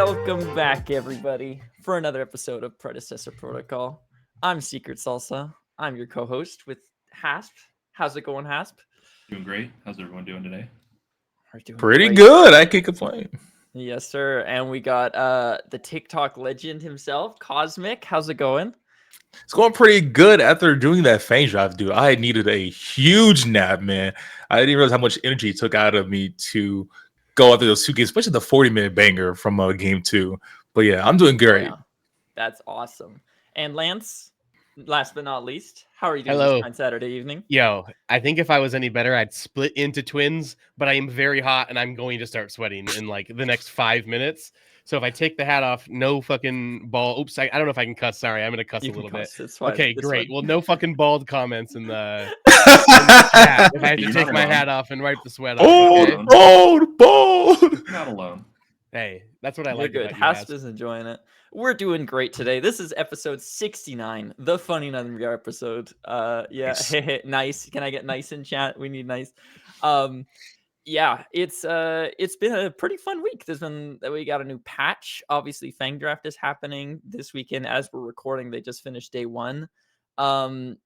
Welcome back, everybody, for another episode of Predecessor Protocol. I'm Secret Salsa. I'm your co-host with Hasp. How's it going, Hasp? Doing great. How's everyone doing today? We're doing Pretty great. good. I can't complain. Yes, sir. And we got the TikTok legend himself, Cozmic. How's it going? It's going pretty good after doing that Fang drive, dude. I needed a huge nap, man. I didn't realize how much energy it took out of me to go after those two games, especially the 40-minute banger from game two. But yeah, I'm doing great. Yeah. That's awesome. And Lance, last but not least, how are you doing Hello. this fine Saturday evening? Yo, I think if I was any better, I'd split into twins, but I am very hot and I'm going to start sweating in like the next 5 minutes. So if I take the hat off, no fucking bald. Oops, I don't know if I can cuss. Sorry, I'm going to cuss You a can little bit. cuss. It's fine. Okay, It's great. fine. Well, no fucking bald comments in the chat. If I have to You're take not my alone. hat off and wipe the sweat off. Okay? Bold. Not alone. Hey, that's what I You're like good. about you Hasp guys. is enjoying it. We're doing great today. This is episode 69, the Funny Nothing episode. Yeah, Nice. nice. Can I get nice in chat? We need nice. Yeah, it's been a pretty fun week. We got a new patch. Obviously, Fang Draft is happening this weekend as we're recording. They just finished day one. And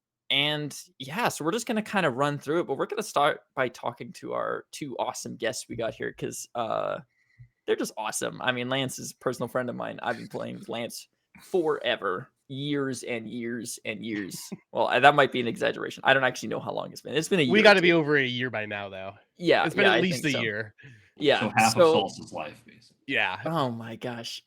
yeah, so we're just gonna kind of run through it, but we're gonna start by talking to our two awesome guests we got here because they're just awesome. I mean, Lance is a personal friend of mine. I've been playing with Lance forever, years and years and years. Well, that might be an exaggeration. I don't actually know how long it's been. It's been a year. We got to or be two. over a year by now, though. Yeah, It's been yeah, at I least a think so. year. Yeah. So half of Salsa's life, basically. Yeah. Oh my gosh.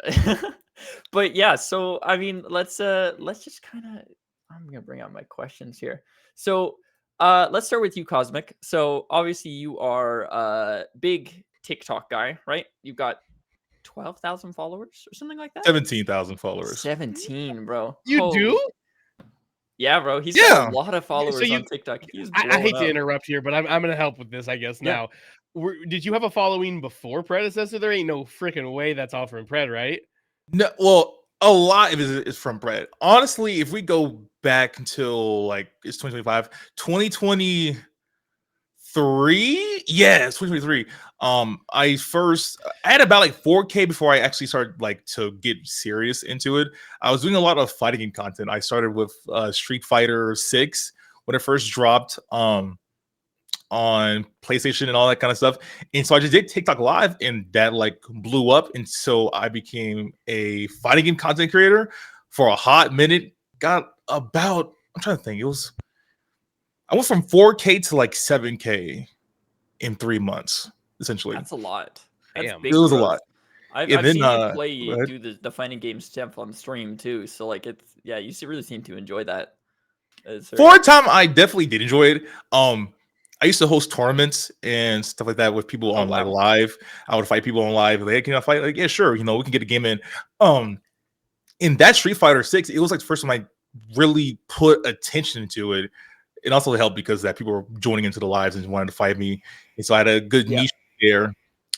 But yeah, so I mean, let's just kind of. I'm gonna bring out my questions here. So let's start with you, Cosmic. So obviously you are a big TikTok guy, right? You've got 12,000 followers or something like that. 17,000 followers. 17, bro. You Holy- do? Yeah, bro. He's Yeah. got a lot of followers you- on TikTok. He's I hate blowing to up. interrupt here, but I'm going to help with this, I guess, Yeah. now. Did you have a following before Predecessor? There ain't no freaking way that's all from Pred, right? No, well, a lot of it is from Brett. Honestly, if we go back until like it's 2025, 2023, yes, 2023. I had about like 4K before I actually started like to get serious into it. I was doing a lot of fighting game content. I started with Street Fighter 6 when it first dropped on PlayStation and all that kind of stuff. And so I just did TikTok live and that like blew up. And so I became a fighting game content creator for a hot minute. Got about, I'm trying to think, I went from 4K to like 7K in 3 months, essentially. That's a lot. That's Damn. big It was a growth. lot. I've And then, seen you go play ahead. do the fighting game stuff on stream too. So like it's you really seem to enjoy that. For a time, I definitely did enjoy it. I used to host tournaments and stuff like that with people on like wow. live. I would fight people on live. Like, hey, can I fight? Like, yeah, sure. We can get a game in. In that Street Fighter 6, it was like the first time I really put attention to it. It also helped because that people were joining into the lives and wanted to fight me. And so I had a good niche there.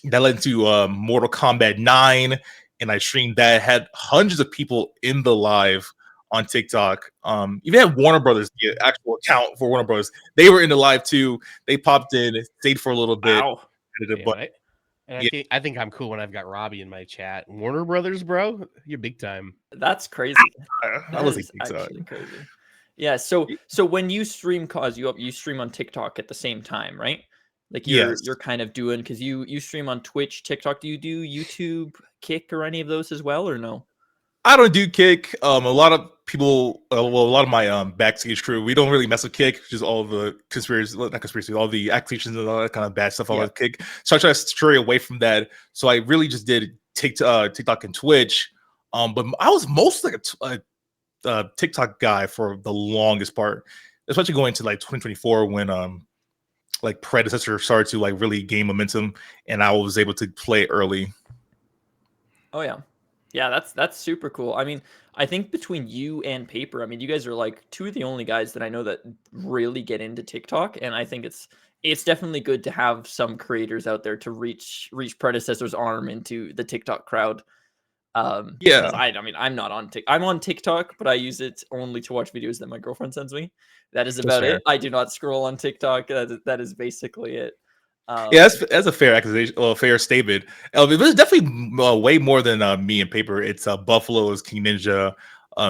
That led to Mortal Kombat 9, and I streamed that. Had hundreds of people in the live on TikTok. Even had Warner Brothers, the actual account for Warner Brothers. They were in the live too. They popped in, stayed for a little bit. Wow. I think I'm cool when I've got Robbie in my chat. Warner Brothers, bro, you're big time. That's crazy. I That was is like, actually crazy. Yeah, so when you stream you stream on TikTok at the same time, right? Like you're kind of doing because you stream on Twitch, TikTok. Do you do YouTube, Kick, or any of those as well, or no? I don't do Kick. A lot of people, a lot of my backstage crew, we don't really mess with Kick, just all the all the accusations and all that kind of bad stuff. All with Kick, so I try to stray away from that. So I really just did TikTok and Twitch. But I was mostly like a TikTok guy for the longest part, especially going to like 2024 when like Predecessor started to like really gain momentum, and I was able to play early. Oh yeah. Yeah, that's super cool. I mean, I think between you and Paper, I mean, you guys are like two of the only guys that I know that really get into TikTok, and I think it's definitely good to have some creators out there to reach Predecessor's arm into the TikTok crowd. I mean, I'm not on I'm on TikTok, but I use it only to watch videos that my girlfriend sends me. That is about it. I do not scroll on TikTok. That is basically it. Yeah, that's a fair accusation, well, fair statement. It was definitely way more than me and Paper. It's Buffalo's King Ninja,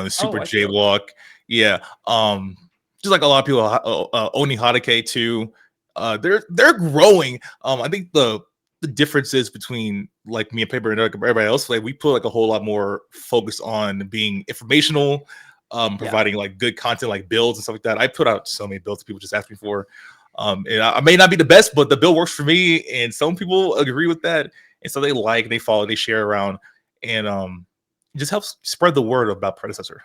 Super I see. Okay. Jaywalk. Yeah, just like a lot of people, Oni Hadake too. They're growing. I think the differences between like me and Paper and everybody else, like we put like a whole lot more focus on being informational, providing like good content, like builds and stuff like that. I put out so many builds people just ask me for. And I may not be the best, but the build works for me, and some people agree with that, and so they follow, they share around, and it just helps spread the word about Predecessor.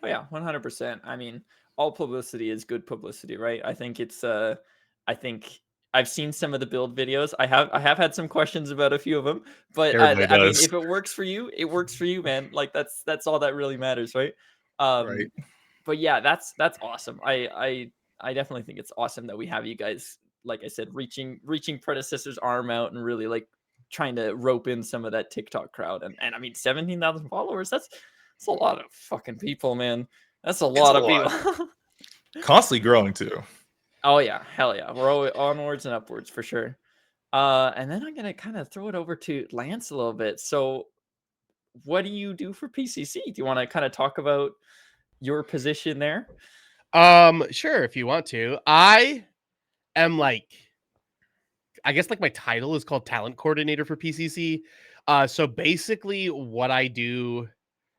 Oh yeah, 100%. I mean, all publicity is good publicity, right? I think I think I've seen some of the build videos. I have had some questions about a few of them, but Everybody I mean, does. if it works for you, it works for you, man. Like that's all that really matters, right? Right. But yeah, that's awesome. I definitely think it's awesome that we have you guys, like I said, reaching Predecessor's arm out and really like trying to rope in some of that TikTok crowd. And I mean, 17,000 followers. That's a lot of fucking people, man. That's a lot of people. Constantly growing too. Oh yeah, hell yeah. We're always onwards and upwards for sure. And then I'm gonna kind of throw it over to Lance a little bit. So, what do you do for PCC? Do you want to kind of talk about your position there? Sure, if you want to. I am like, I guess like my title is called talent coordinator for PCC. So basically what I do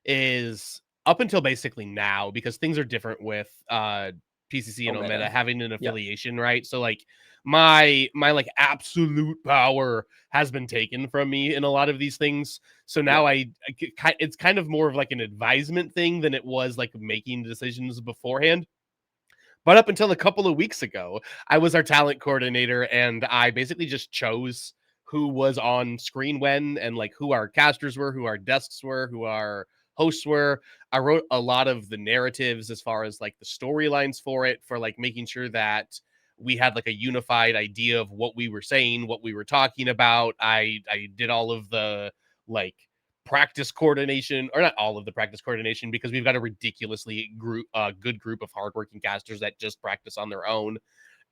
is up until basically now, because things are different with PCC and Omega having an affiliation, right? So like my like absolute power has been taken from me in a lot of these things. So now it's kind of more of like an advisement thing than it was like making decisions beforehand. But up until a couple of weeks ago, I was our talent coordinator, and I basically just chose who was on screen when, and like who our casters were, who our desks were, who our hosts were. I wrote a lot of the narratives as far as like the storylines for it, for like making sure that we had like a unified idea of what we were saying, what we were talking about. I did all of the like practice coordination, or not all of the practice coordination, because we've got a ridiculously good group of hardworking casters that just practice on their own,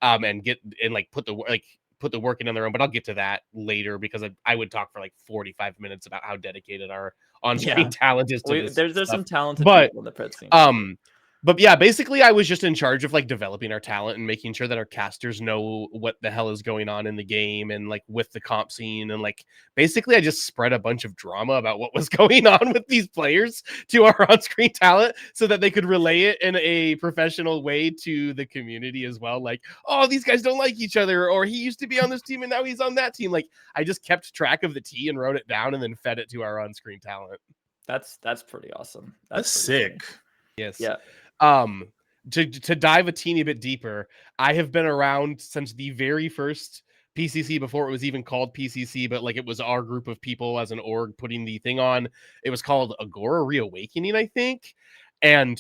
and get and like put the work in on their own. But I'll get to that later, because I would talk for like 45 minutes about how dedicated our on-screen talent is to this There's stuff. some talented But people in the Pred scene. but yeah, basically I was just in charge of like developing our talent and making sure that our casters know what the hell is going on in the game, and like with the comp scene, and like basically I just spread a bunch of drama about what was going on with these players to our on-screen talent, so that they could relay it in a professional way to the community as well. Like, oh, these guys don't like each other, or he used to be on this team and now he's on that team. Like, I just kept track of the tea and wrote it down and then fed it to our on-screen talent. That's pretty awesome. That's sick. Funny. Yes. Yeah. To dive a teeny bit deeper, I have been around since the very first PCC, before it was even called PCC, but like it was our group of people as an org putting the thing on. It was called Agora Reawakening, I think. And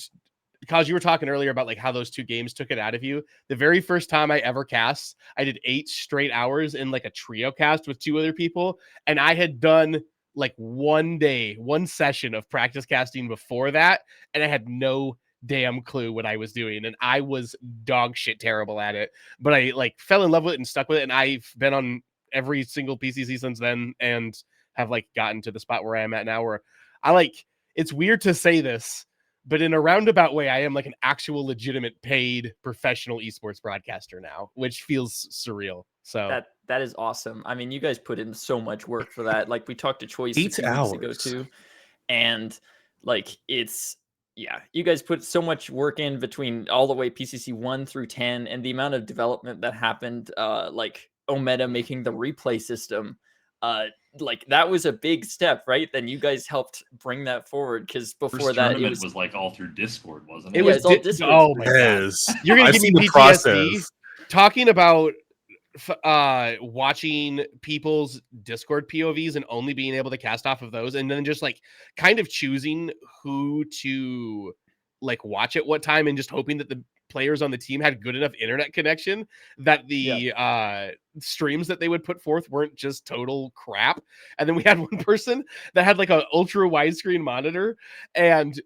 because you were talking earlier about like how those two games took it out of you, the very first time I ever cast, I did 8 straight hours in like a trio cast with 2 other people, and I had done like one session of practice casting before that, and I had no damn clue what I was doing, and I was dog shit terrible at it, but I like fell in love with it and stuck with it, and I've been on every single PCC since then, and have like gotten to the spot where I am at now, where I like, it's weird to say this, but in a roundabout way, I am like an actual legitimate paid professional esports broadcaster now, which feels surreal. So that is awesome. I mean, you guys put in so much work for that. Like we talked to Choice 8 a few weeks ago too, and like it's, yeah, you guys put so much work in between all the way PCC 1 through 10, and the amount of development that happened, like Omega making the replay system, like that was a big step, right? Then you guys helped bring that forward, because before First that tournament was like all through Discord, wasn't it? It was all Discord. Oh my god, you're gonna give me PTSD talking about watching people's Discord POVs and only being able to cast off of those, and then just like kind of choosing who to like watch at what time, and just hoping that the players on the team had good enough internet connection that the streams that they would put forth weren't just total crap. And then we had one person that had like an ultra widescreen monitor, and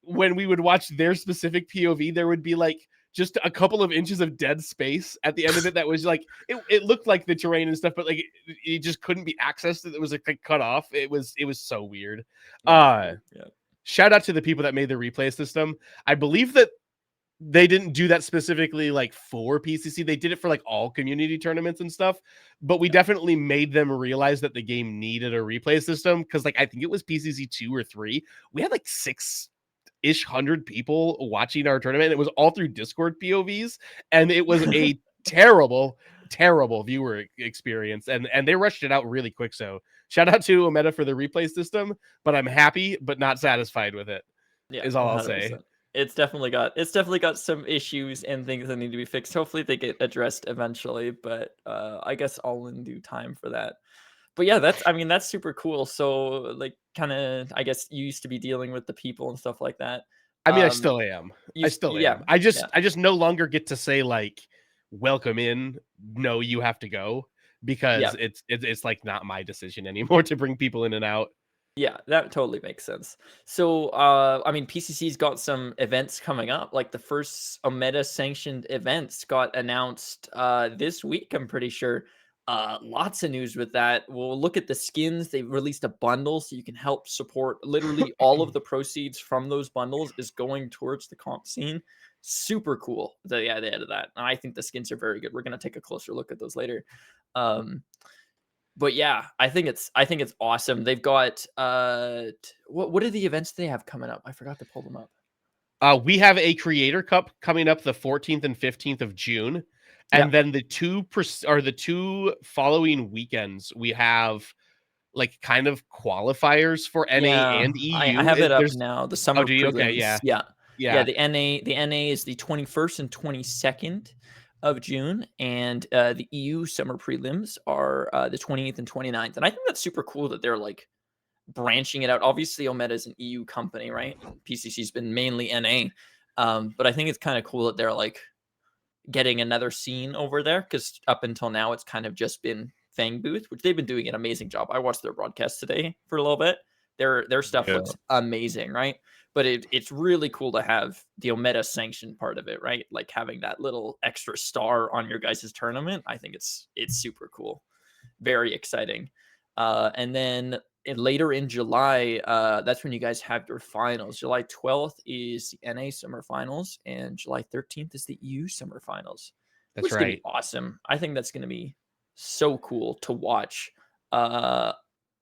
when we would watch their specific POV, there would be like just a couple of inches of dead space at the end of it that was like it looked like the terrain and stuff, but like it just couldn't be accessed. It was like cut off. It was so weird. Yeah. Shout out to the people that made the replay system. I believe that they didn't do that specifically like for PCC. They did it for like all community tournaments and stuff. But we definitely made them realize that the game needed a replay system because like I think it was PCC 2 or 3. We had like 6-ish hundred people watching our tournament. It was all through Discord POVs, and it was a terrible viewer experience. And they rushed it out really quick. So shout out to Ometa for the replay system. But I'm happy but not satisfied with it. Yeah, Is all I'll 100%. say. It's definitely got some issues and things that need to be fixed. Hopefully they get addressed eventually, but I guess all in due time for that. But yeah, that's super cool. So like kind of I guess you used to be dealing with the people and stuff like that. I mean, I still am. I still am. I just no longer get to say like welcome in. No, you have to go because it's like not my decision anymore to bring people in and out. Yeah, that totally makes sense. So, I mean, PCC's got some events coming up. Like the first Ometa sanctioned events got announced this week, I'm pretty sure. Lots of news with that. We'll look at the skins. They released a bundle so you can help support literally all of the proceeds from those bundles is going towards the comp scene. Super cool. They added that. And I think the skins are very good. We're going to take a closer look at those later. But yeah, I think it's awesome. They've got what are the events they have coming up? I forgot to pull them up. We have a Creator Cup coming up the 14th and 15th of June. And then the two following weekends, we have like kind of qualifiers for NA and EU. I have it up now. The summer prelims. Okay, yeah. The NA is the 21st and 22nd of June, and the EU summer prelims are the 28th and 29th. And I think that's super cool that they're like branching it out. Obviously, Ometa is an EU company, right? PCC's been mainly NA, but I think it's kind of cool that they're like getting another scene over there because up until now it's kind of just been Fang Booth, which they've been doing an amazing job. I watched their broadcast today for a little bit. Their stuff looks amazing, right? But it's really cool to have the Ometa sanctioned part of it, right? Like having that little extra star on your guys' tournament. I think it's super cool. Very exciting. And then later in July, that's when you guys have your finals. July 12th is the NA Summer Finals, and July 13th is the EU Summer Finals. That's right. Gonna be awesome. I think that's going to be so cool to watch.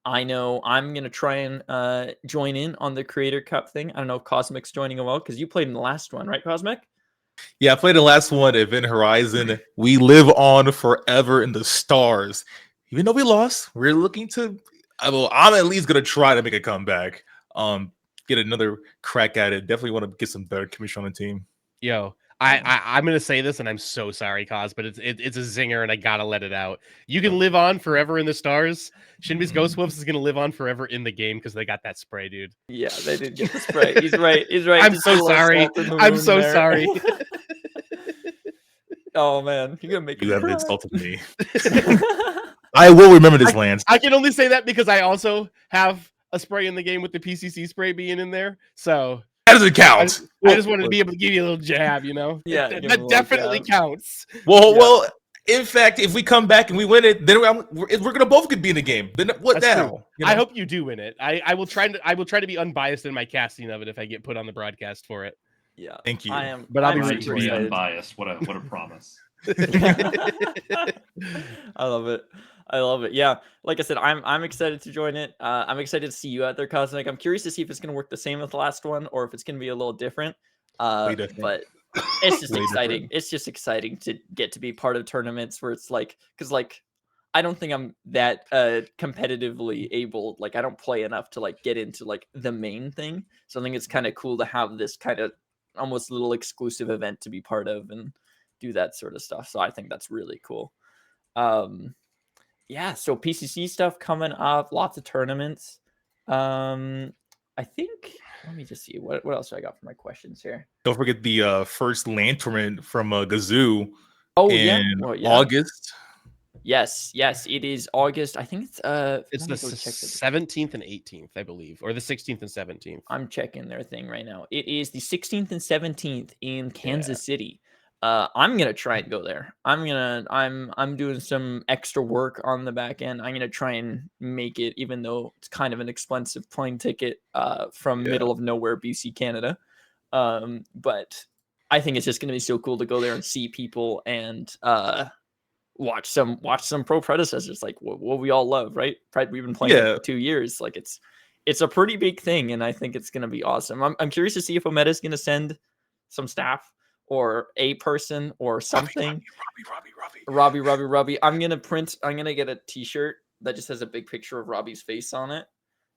I know I'm going to try and join in on the Creator Cup thing. I don't know if Cozmic's joining as well, because you played in the last one, right, Cozmic? Yeah, I played the last one, Event Horizon. We live on forever in the stars. Even though we lost, we're looking to... I'm at least going to try to make a comeback. Get another crack at it. Definitely want to get some better commission on the team. Yo, I'm gonna say this, and I'm so sorry, Cos, but it's a zinger, and I gotta let it out. You can live on forever in the stars. Shinbi's Ghost Wolves is gonna live on forever in the game because they got that spray, dude. Yeah, they did get the spray. He's right. I'm so sorry. I'm so sorry. Oh man, you're gonna make you me have cry. insulted me. I will remember this, Lance. I can only say that because I also have a spray in the game with the PCC spray being in there, so. That doesn't count. I just wanted to be able to give you a little jab, you know? Yeah, that definitely counts. Well, in fact, if we come back and we win it, then we're gonna both could be in the game. Then what now? You know? I hope you do win it. I will try to be unbiased in my casting of it if I get put on the broadcast for it. Yeah, thank you. I am, but I'll I'm be to be unbiased. What a promise. I love it. Yeah, like I said, I'm excited to join it. I'm excited to see you out there, Cosmic. I'm curious to see if it's going to work the same as the last one or if it's going to be a little different. But it's just exciting. It's just exciting to get to be part of tournaments where it's like, because like I don't think I'm that competitively able. Like I don't play enough to like get into like the main thing. So I think it's kind of cool to have this kind of almost little exclusive event to be part of and do that sort of stuff. So I think that's really cool. Yeah, so PCC stuff coming up, lots of tournaments. I think, let me just see what else do I got for my questions here. Don't forget the first LAN tournament from Gazoo. In August. Yes, it is August. I think it's the 17th and 18th, I believe, or the 16th and 17th. I'm checking their thing right now. It is the 16th and 17th in Kansas City. I'm gonna try and go there. I'm doing some extra work on the back end. I'm gonna try and make it, even though it's kind of an expensive plane ticket from middle of nowhere, BC, Canada. But I think it's just gonna be so cool to go there and see people and watch some pro predecessors, like what we all love, right? We've been playing it for 2 years. Like it's a pretty big thing, and I think it's gonna be awesome. I'm curious to see if Omega is gonna send some staff or a person or something. Robbie. I'm gonna get a t-shirt that just has a big picture of Robbie's face on it.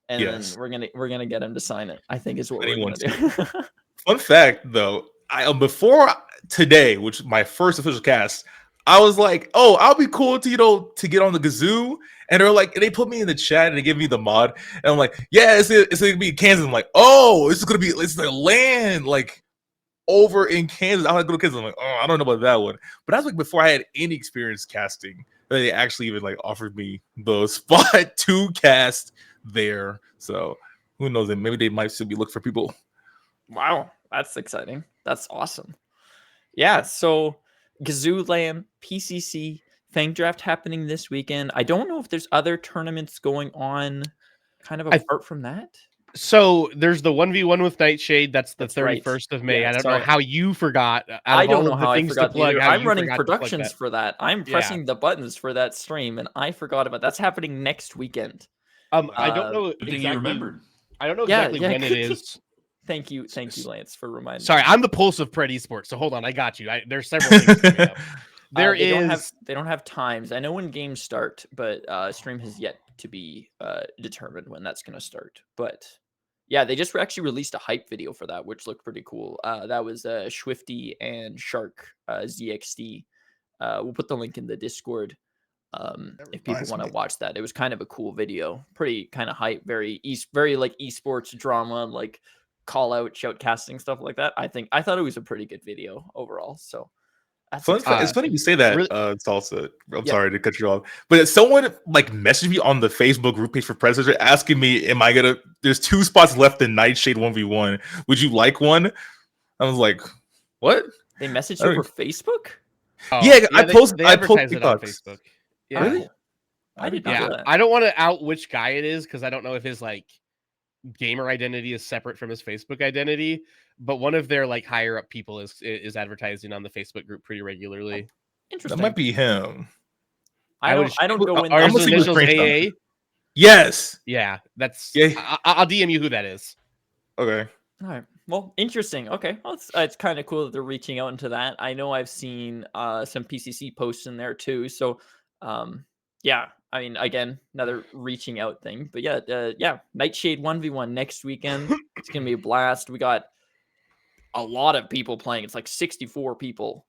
And then we're gonna get him to sign it. I think is what we're gonna do. Fun fact though, before today, which my first official cast, I was like, "Oh, I'll be cool to to get on the Gazoo," and they're like, they put me in the chat and they give me the mod, and I'm like, "Yeah, it's gonna be Kansas." I'm like, "Oh, it's the land like over in Kansas." I want to go to Kansas. I'm like, "Oh, I don't know about that one," but that's like before I had any experience casting. They actually even like offered me the spot to cast there. So who knows? Maybe they might still be looking for people. Wow, that's exciting. That's awesome. Yeah, so Gazoo Land, PCC, Fang Draft happening this weekend. I don't know if there's other tournaments going on kind of apart from that. So there's the 1v1 with Nightshade. That's the 31st of May. Yeah, I don't know how you forgot. I don't know how I forgot plug, I'm running productions for that. I'm pressing the buttons for that stream, and I forgot about that's happening next weekend. I don't know exactly. You remembered. I don't know exactly when it is. Thank you, Lance, for reminding me. Sorry, I'm the pulse of Pred Esports, so hold on, I got you. There's several things coming up. They don't have times. I know when games start, but stream has yet to be determined when that's going to start. But yeah, they just actually released a hype video for that, which looked pretty cool. That was Swifty and Shark ZXD. We'll put the link in the Discord if people want to watch that. It was kind of a cool video, pretty kind of hype, very like esports drama, like call out, shoutcasting, stuff like that. I thought it was a pretty good video overall. So that's it's funny you say that, Salsa. I'm sorry to cut you off, but someone like messaged me on the Facebook group page for Predecessor asking me, "Am I gonna? There's 2 spots left in Nightshade 1v1. Would you like one?" I was like, "What?" They messaged you for Facebook? Yeah, I post it on Facebook. Yeah. Really? I did not know that. I don't want to out which guy it is because I don't know if his like gamer identity is separate from his Facebook identity, but one of their like higher up people is advertising on the Facebook group pretty regularly. Interesting. That might be him. I don't go in. Are his initials AA? Yes. Yeah, that's. Yeah. I'll DM you who that is. Okay. All right. Well, interesting. Okay. Well, it's kind of cool that they're reaching out into that. I know I've seen some PCC posts in there too. So, yeah. I mean, again, another reaching out thing. But yeah, Nightshade 1v1 next weekend. It's gonna be a blast. We got a lot of people playing. It's like 64 people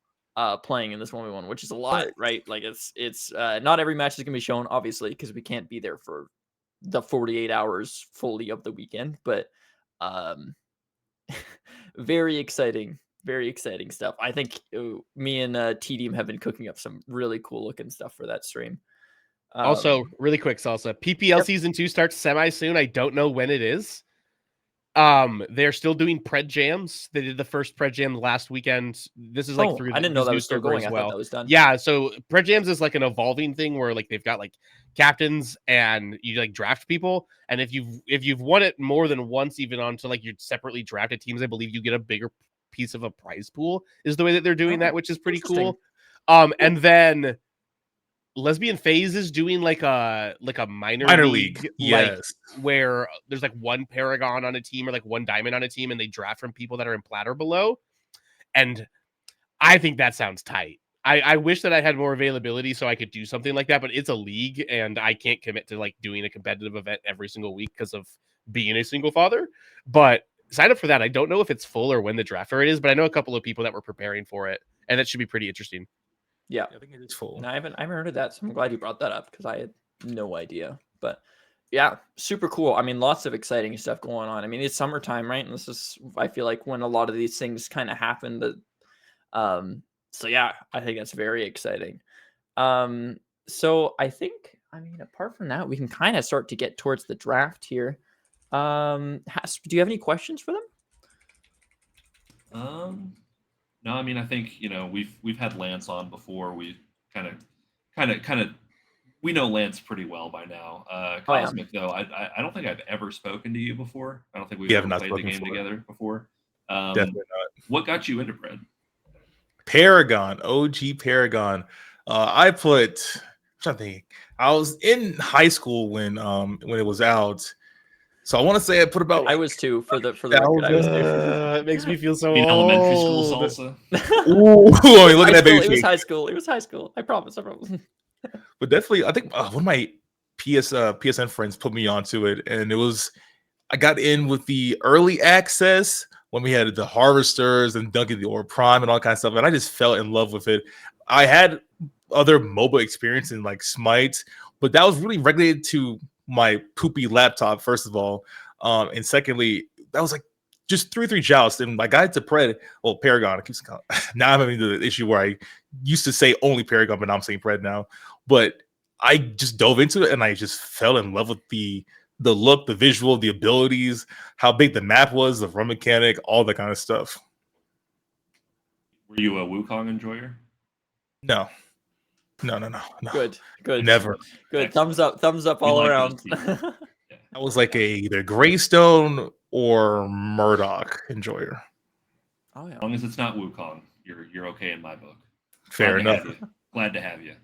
playing in this 1v1, which is a lot, right? Like it's not every match is gonna be shown, obviously, because we can't be there for the 48 hours fully of the weekend. But very exciting stuff. I think me and T-Deam have been cooking up some really cool looking stuff for that stream. Also, really quick, Salsa. PPL Season 2 starts semi soon. I don't know when it is. They're still doing Pred Jams. They did the first Pred Jam last weekend. This is like through I didn't know that was still going. I thought that was done. Yeah, so Pred Jams is like an evolving thing where like they've got like captains and you like draft people, and if you've won it more than once, even onto like your separately drafted teams, I believe you get a bigger piece of a prize pool. Is the way that they're doing that, which is pretty cool. And then Lesbian FaZe is doing like a minor league, yes, like, where there's like one Paragon on a team or like one Diamond on a team, and they draft from people that are in plat or below. And I think that sounds tight. I wish that I had more availability so I could do something like that, but it's a league, and I can't commit to like doing a competitive event every single week because of being a single father. But sign up for that. I don't know if it's full or when the draft fair it is, but I know a couple of people that were preparing for it, and that should be pretty interesting. Yeah, I think it is full. No, I haven't heard of that, so I'm glad you brought that up because I had no idea. But yeah, super cool. I mean, lots of exciting stuff going on. I mean, it's summertime, right? And this is, I feel like, when a lot of these things kind of happen. So yeah, I think that's very exciting. So I think, I mean, apart from that, we can kind of start to get towards the draft here. Do you have any questions for them? No, I mean, I think we've had Lance on before. We kind of we know Lance pretty well by now. Oh yeah. Cosmic though, I don't think I've ever spoken to you before. I don't think we've We have ever not played the spoken game before. together before. Definitely not. What got you into Pred? Paragon, OG Paragon. I put. I'm trying to think. I was in high school when it was out, so I want to say I put about I like was too, for the record. I was too. It makes me feel so In elementary school old. salsa. ooh, I mean, look at that baby It was cake. high school. It was high school. I promise. I promise. But definitely, I think one of my PSN friends put me onto it, and it was I got in with the early access when we had the Harvesters and Duncan the Orb Prime and all kinds of stuff, and I just fell in love with it. I had other mobile experience in like Smite, but that was really regulated to my poopy laptop, first of all. And secondly, that was like just 3-3 joust. And I got into Paragon. I keep now I'm having the issue where I used to say only Paragon, but now I'm saying Pred now. But I just dove into it and I just fell in love with the look, the visual, the abilities, how big the map was, the run mechanic, all that kind of stuff. Were you a Wukong enjoyer? No. Good. Never. Good. Excellent. Thumbs up We all like around. those people. Yeah. I was like either Greystone or Murdoch enjoyer. Oh yeah. As long as it's not Wukong, you're okay in my book. Fair enough. Glad to have you.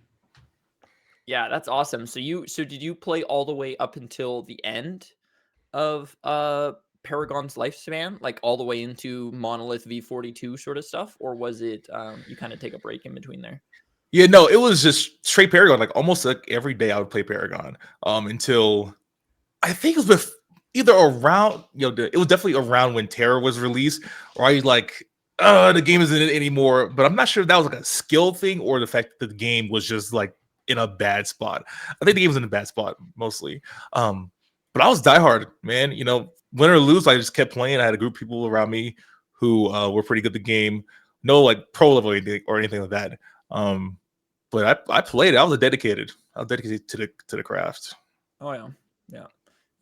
Yeah, that's awesome. So did you play all the way up until the end of Paragon's lifespan, like all the way into Monolith V42 sort of stuff, or was it you kind of take a break in between there? Yeah, no, it was just straight Paragon. Like almost like every day I would play Paragon. Until I think it was either around, it was definitely around when Terror was released, or I was like, the game isn't it anymore. But I'm not sure if that was like a skill thing or the fact that the game was just like in a bad spot. I think the game was in a bad spot mostly. But I was diehard, man. Win or lose, I just kept playing. I had a group of people around me who were pretty good at the game. No like pro level or anything like that. But I played it. I was dedicated to the craft. Oh yeah.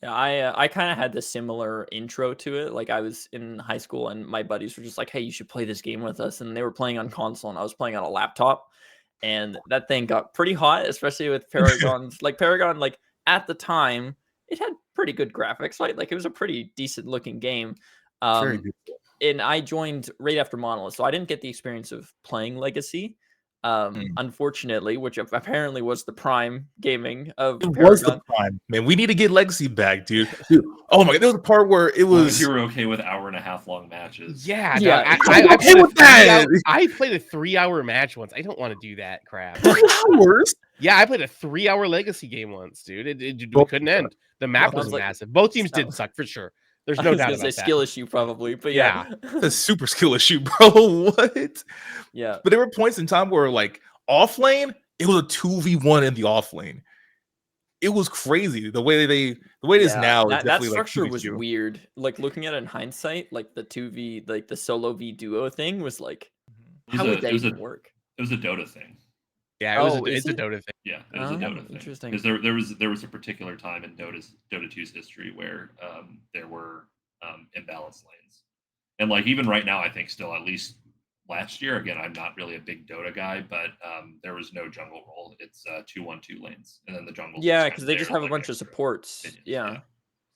Yeah, I kind of had the similar intro to it. Like I was in high school and my buddies were just like, "Hey, you should play this game with us." And they were playing on console and I was playing on a laptop. And that thing got pretty hot, especially with Paragon's Paragon, like at the time, it had pretty good graphics, right? Like it was a pretty decent looking game. Very Um, beautiful. and I joined right after Monolith, so I didn't get the experience of playing Legacy. Unfortunately, which apparently was the prime gaming of It was the Paragon. prime, man. We need to get Legacy back, dude. Oh my god, there was a part where it As long as was. you were okay with hour-and-a-half long matches. Yeah, Yeah, I okay played with that. I played a 3-hour match once. I don't want to do that crap. 3 hours. Yeah, I played a 3-hour Legacy game once, dude. We couldn't end. The map was Sounds like- massive. Both teams did sounds- suck for sure. There's I no was doubt gonna about say that. skill issue probably, but Yeah. It's a super skill issue, bro. What? yeah. But there were points in time where, like, off lane, it was a 2v1 in the off lane. It was crazy. The way it is now is that definitely structure like was 2v2. weird. Like looking at it in hindsight, like the 2v, like the solo v duo thing was like, how would that even work? It was a Dota thing. Yeah, it's a Dota thing. Yeah, it was a Dota thing. Interesting. Because there was a particular time in Dota 2's history where there were imbalanced lanes, and like even right now, I think still at least last year. Again, I'm not really a big Dota guy, but there was no jungle role. It's 2-1-2 lanes, and then the jungle. Yeah, because they just have a bunch of supports. Minions,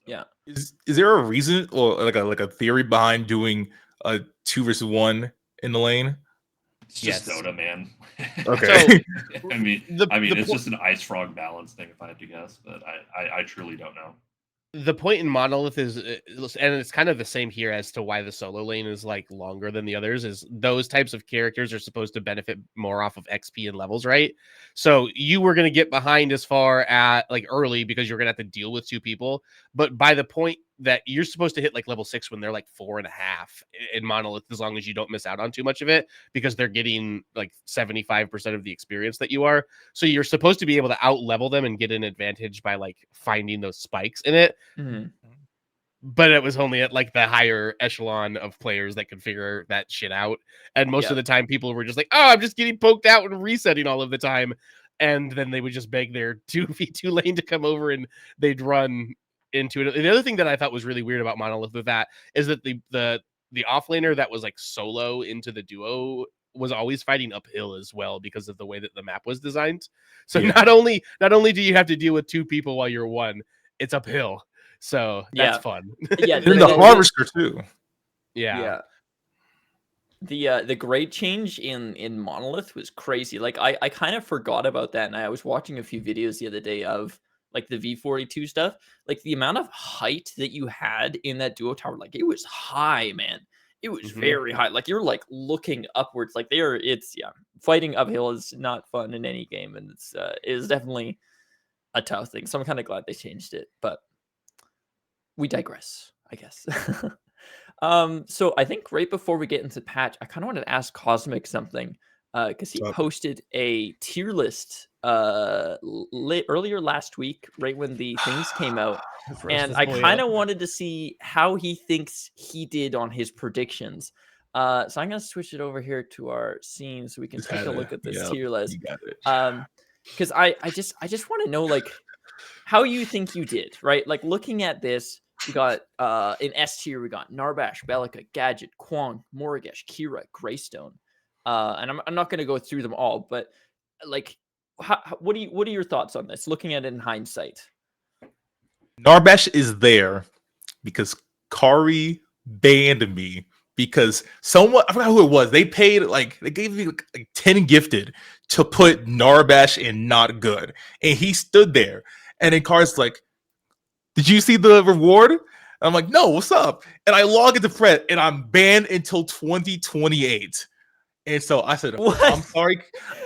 Yeah. Is there a reason or like a theory behind doing a 2 versus 1 in the lane? It's just Yes. Dota, man. Okay. I mean, The it's just an ice frog balance thing, if I had to guess, but I truly don't know. The point in Monolith is, and it's kind of the same here as to why the solo lane is like longer than the others, is those types of characters are supposed to benefit more off of XP and levels, right? So you were going to get behind as far at like early because you're going to have to deal with 2 people. But by the point that you're supposed to hit like level 6 when they're like 4.5 in Monolith, as long as you don't miss out on too much of it, because they're getting like 75% of the experience that you are. So you're supposed to be able to out level them and get an advantage by like finding those spikes in it. Mhm. But it was only at like the higher echelon of players that could figure that shit out. And most of the time people were just like, oh, I'm just getting poked out and resetting all of the time. And then they would just beg their 2v2 lane to come over and they'd run into it. The other thing that I thought was really weird about Monolith with that is that the the offlaner that was like solo into the duo was always fighting uphill as well because of the way that the map was designed. So Yeah. not only do you have to deal with 2 people while you're one, it's uphill. So that's fun. Yeah, Then the harvester too. Yeah. The grade change in Monolith was crazy. Like I kind of forgot about that, and I was watching a few videos the other day of like the V42 stuff. Like the amount of height that you had in that duo tower, like it was high, man. It was very high. Like you're like looking upwards. Like fighting uphill is not fun in any game, and it is definitely a tough thing. So I'm kind of glad they changed it, but we digress, I guess. So I think right before we get into the patch, I kind of wanted to ask Cozmic something, because he posted a tier list earlier last week, right when the things came out, and I kind of wanted to see how he thinks he did on his predictions. So I'm gonna switch it over here to our scene so we can take a look at this tier list. Because I just want to know like how you think you did, right? Like looking at this. We got in S tier, we got Narbash, Belica, Gadget, Kwong, Morigesh, Kira, Greystone. And I'm not going to go through them all, but like, what are your thoughts on this? Looking at it in hindsight, Narbash is there because Kari banned me because someone, I forgot who it was. They paid they gave me like 10 gifted to put Narbash in not good, and he stood there, and then Kari's like, did you see the reward? And I'm like, no, what's up? And I log into Fred, and I'm banned until 2028. And so I said, I'm sorry.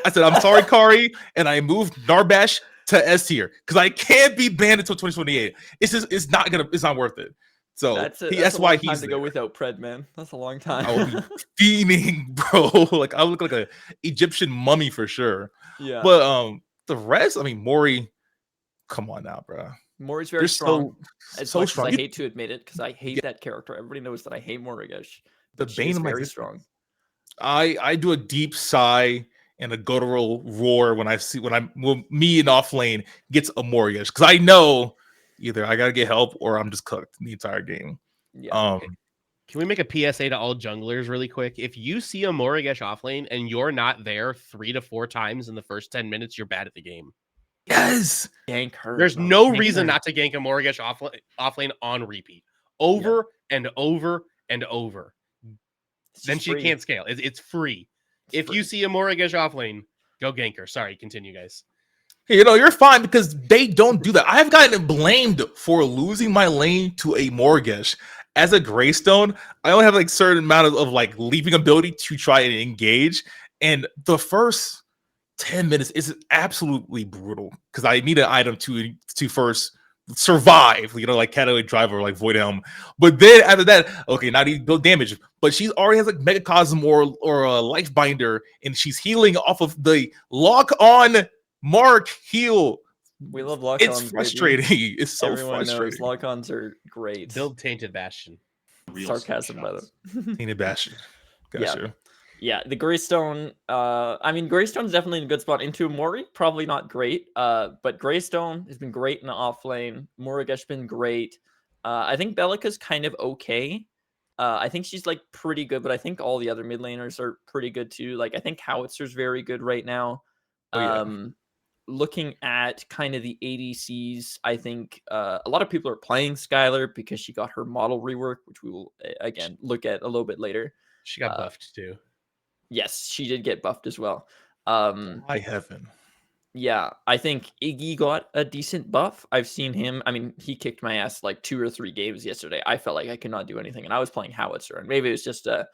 I said, I'm sorry, Kari. And I moved Narbash to S tier because I can't be banned until 2028. It's not worth it. So that's why he's to go without Pred, man. That's a long time. I will be fiending, bro. Like I look like a Egyptian mummy for sure. Yeah. But the rest, I mean, Mori, come on now, bro. Mori's very strong. So strong. As I hate to admit it, because I hate that character. Everybody knows that I hate Morigesh. The bane of my very strong. I do a deep sigh and a guttural roar when me in off lane gets a Morigesh, because I know either I gotta get help or I'm just cooked the entire game. Yeah. Can we make a PSA to all junglers really quick? If you see a Morigesh offlane and you're not there 3 to 4 times in the first 10 minutes, you're bad at the game. Yes. Gank her. There's no reason not to gank a Morigesh offlane on repeat. Over and over and over. Then she can't scale. It's free. If you see a Morigesh offlane, go gank her. Sorry, continue, guys. Hey, you're fine because they don't do that. I've gotten blamed for losing my lane to a Morigesh. As a Greystone, I only have like certain amount of like leaping ability to try and engage. And the first 10 minutes is absolutely brutal because I need an item to first survive, like Catalytic Drive or like Void Helm. But then after that, okay, now you build damage. But she already has like Megacosm or a Life Binder, and she's healing off of the lock on Mark heal. We love lock-ons. It's frustrating. Baby. It's so Everyone frustrating. Knows lock-ons are great. Build Tainted Bastion. Sarcasm, by the way. Tainted Bastion. Gotcha. Yeah, the Greystone. I mean, Greystone's definitely in a good spot. Into Mori, probably not great. But Greystone has been great in the off lane. Morigesh been great. I think Belica's kind of okay. I think she's like pretty good, but I think all the other mid laners are pretty good too. Like I think Howitzer's very good right now. Looking at kind of the ADCs, I think a lot of people are playing Skylar because she got her model rework, which we will again look at a little bit later. She got buffed too. Yes, she did get buffed as well. By heaven. Yeah, I think Iggy got a decent buff. I've seen him. I mean, he kicked my ass like 2 or 3 games yesterday. I felt like I could not do anything, and I was playing Howitzer, and maybe it was just a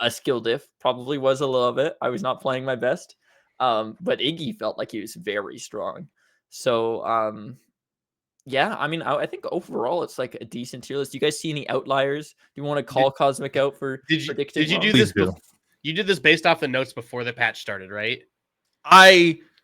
skill diff. Probably was a little bit. I was not playing my best. But Iggy felt like he was very strong. So, yeah, I mean, I think overall it's like a decent tier list. Do you guys see any outliers? Do you want to call Cozmic out for predicting? Did you do this? You did this based off the notes before the patch started, right?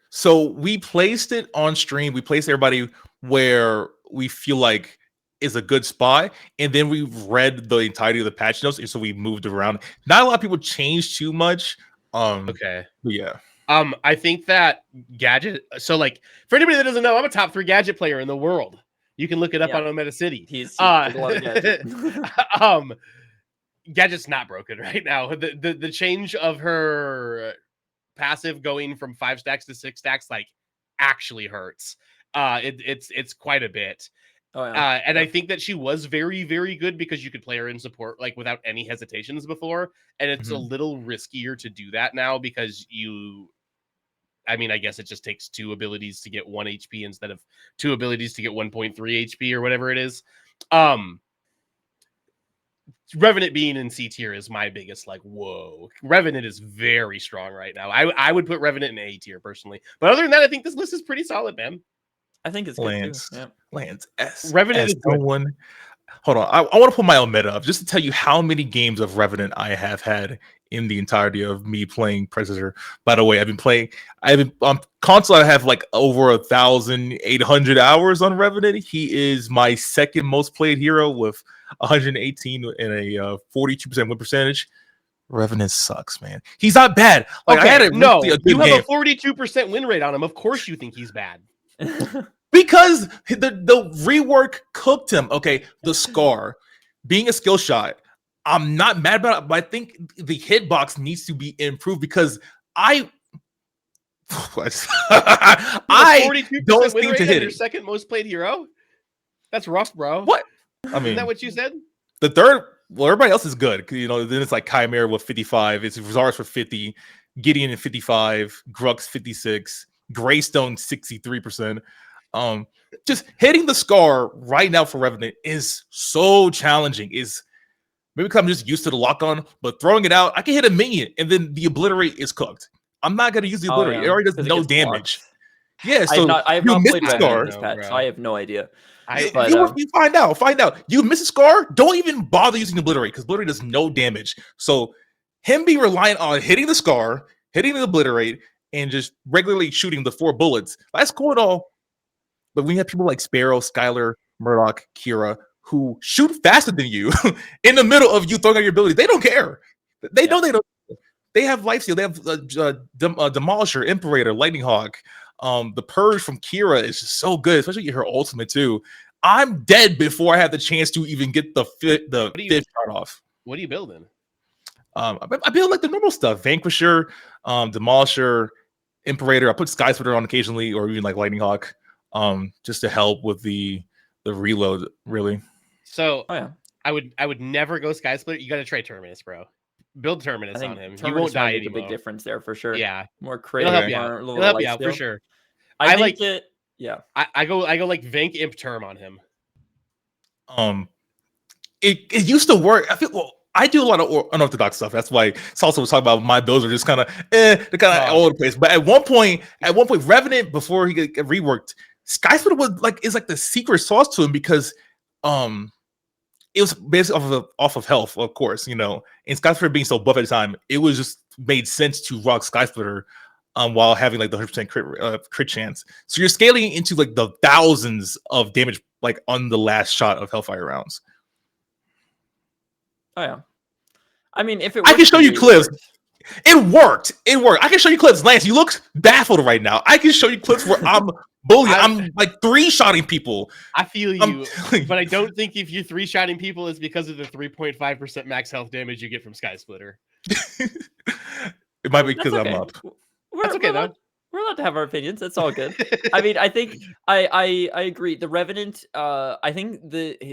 So we placed it on stream. We placed everybody where we feel like is a good spot, and then we read the entirety of the patch notes, and so we moved around. Not a lot of people changed too much. Okay. Yeah. I think that Gadget. So, like, for anybody that doesn't know, I'm a top 3 Gadget player in the world. You can look it up on Omega City. He's a lot of Gadget. Gadget's not broken right now. The change of her passive going from 5 stacks to 6 stacks like actually hurts. It's quite a bit. Oh yeah. And I think that she was very, very good because you could play her in support like without any hesitations before. And it's a little riskier to do that now because I mean, I guess it just takes 2 abilities to get 1 HP instead of 2 abilities to get 1.3 HP or whatever it is. Revenant being in C tier is my biggest like, whoa. Revenant is very strong right now. I would put Revenant in A tier personally. But other than that, I think this list is pretty solid, man. I think it's Lance. good too. Yeah. Lance S. Revenant is good. Someone. Hold on. I want to put my own meta up just to tell you how many games of Revenant I have had in the entirety of me playing Predecessor. By the way, I've been on console. I have like over 1,800 hours on Revenant. He is my second most played hero with 118 and a 42% win percentage. Revenant sucks, man. He's not bad. Like Okay, I had a no, a good you have game. a 42% win rate on him. Of course you think he's bad. Because the rework cooked him. Okay, the scar being a skill shot. I'm not mad about it, but I think the hitbox needs to be improved because I don't seem to hit your it. second most played hero. That's rough, bro. What? I mean, Isn't that what you said? the third. Well, everybody else is good. You know, then it's like Chimera with 55. It's Rosaris for 50. Gideon at 55. Grux 56. Greystone 63%. Just hitting the scar right now for Revenant is so challenging. Maybe because I'm just used to the lock on, but throwing it out, I can hit a minion and then the obliterate is cooked. I'm not gonna use the obliterate. Yeah. It already does no damage. Yeah, so I have you not miss played the Revenant scar. in this patch, so I have no idea. You find out. You miss a scar, don't even bother using obliterate because obliterate does no damage. So him being reliant on hitting the scar, hitting the obliterate, and just regularly shooting the 4 bullets. That's cool and all. But when you have people like Sparrow, Skylar, Murdoch, Kira, who shoot faster than you in the middle of you throwing out your ability, they don't care. They know they don't. They have life steal. They have Demolisher, Imperator, Lightning Hawk. The Purge from Kira is just so good, especially her ultimate too. I'm dead before I have the chance to even get the fifth shot off. What are you building? I build like the normal stuff: Vanquisher, Demolisher, Imperator. I put Sky Splitter on occasionally, or even like Lightning Hawk. Just to help with the reload, really. So I would never go Sky Splitter. You got to try Terminus, bro. Build Terminus on him. He won't die anymore. A big difference there for sure. Yeah, more crit. It'll help you out. It'll help you out for sure. I like it. Yeah, I go like Vank Imp Term on him. It used to work. I do a lot of unorthodox stuff. That's why Salsa was talking about my builds are just kind of they're kind of all over the place. But at one point, Revenant before he got reworked, Sky Splitter is like the secret sauce to him because it was basically off of health, of course, you know. And Sky Splitter being so buff at the time, it was just made sense to rock Sky Splitter while having like the 100% crit chance. So you're scaling into like the thousands of damage like on the last shot of Hellfire rounds. Oh yeah. I mean, if it I can show you clips. It worked. I can show you clips. Lance, you look baffled right now. I can show you clips where I'm bullying. I'm like 3-shotting people. I feel you, but I don't think if you're 3-shotting people is because of the 3.5% max health damage you get from Sky Splitter. It might be because I'm up. That's okay though. We're allowed to have our opinions. It's all good. I mean, I think I agree. The Revenant, I think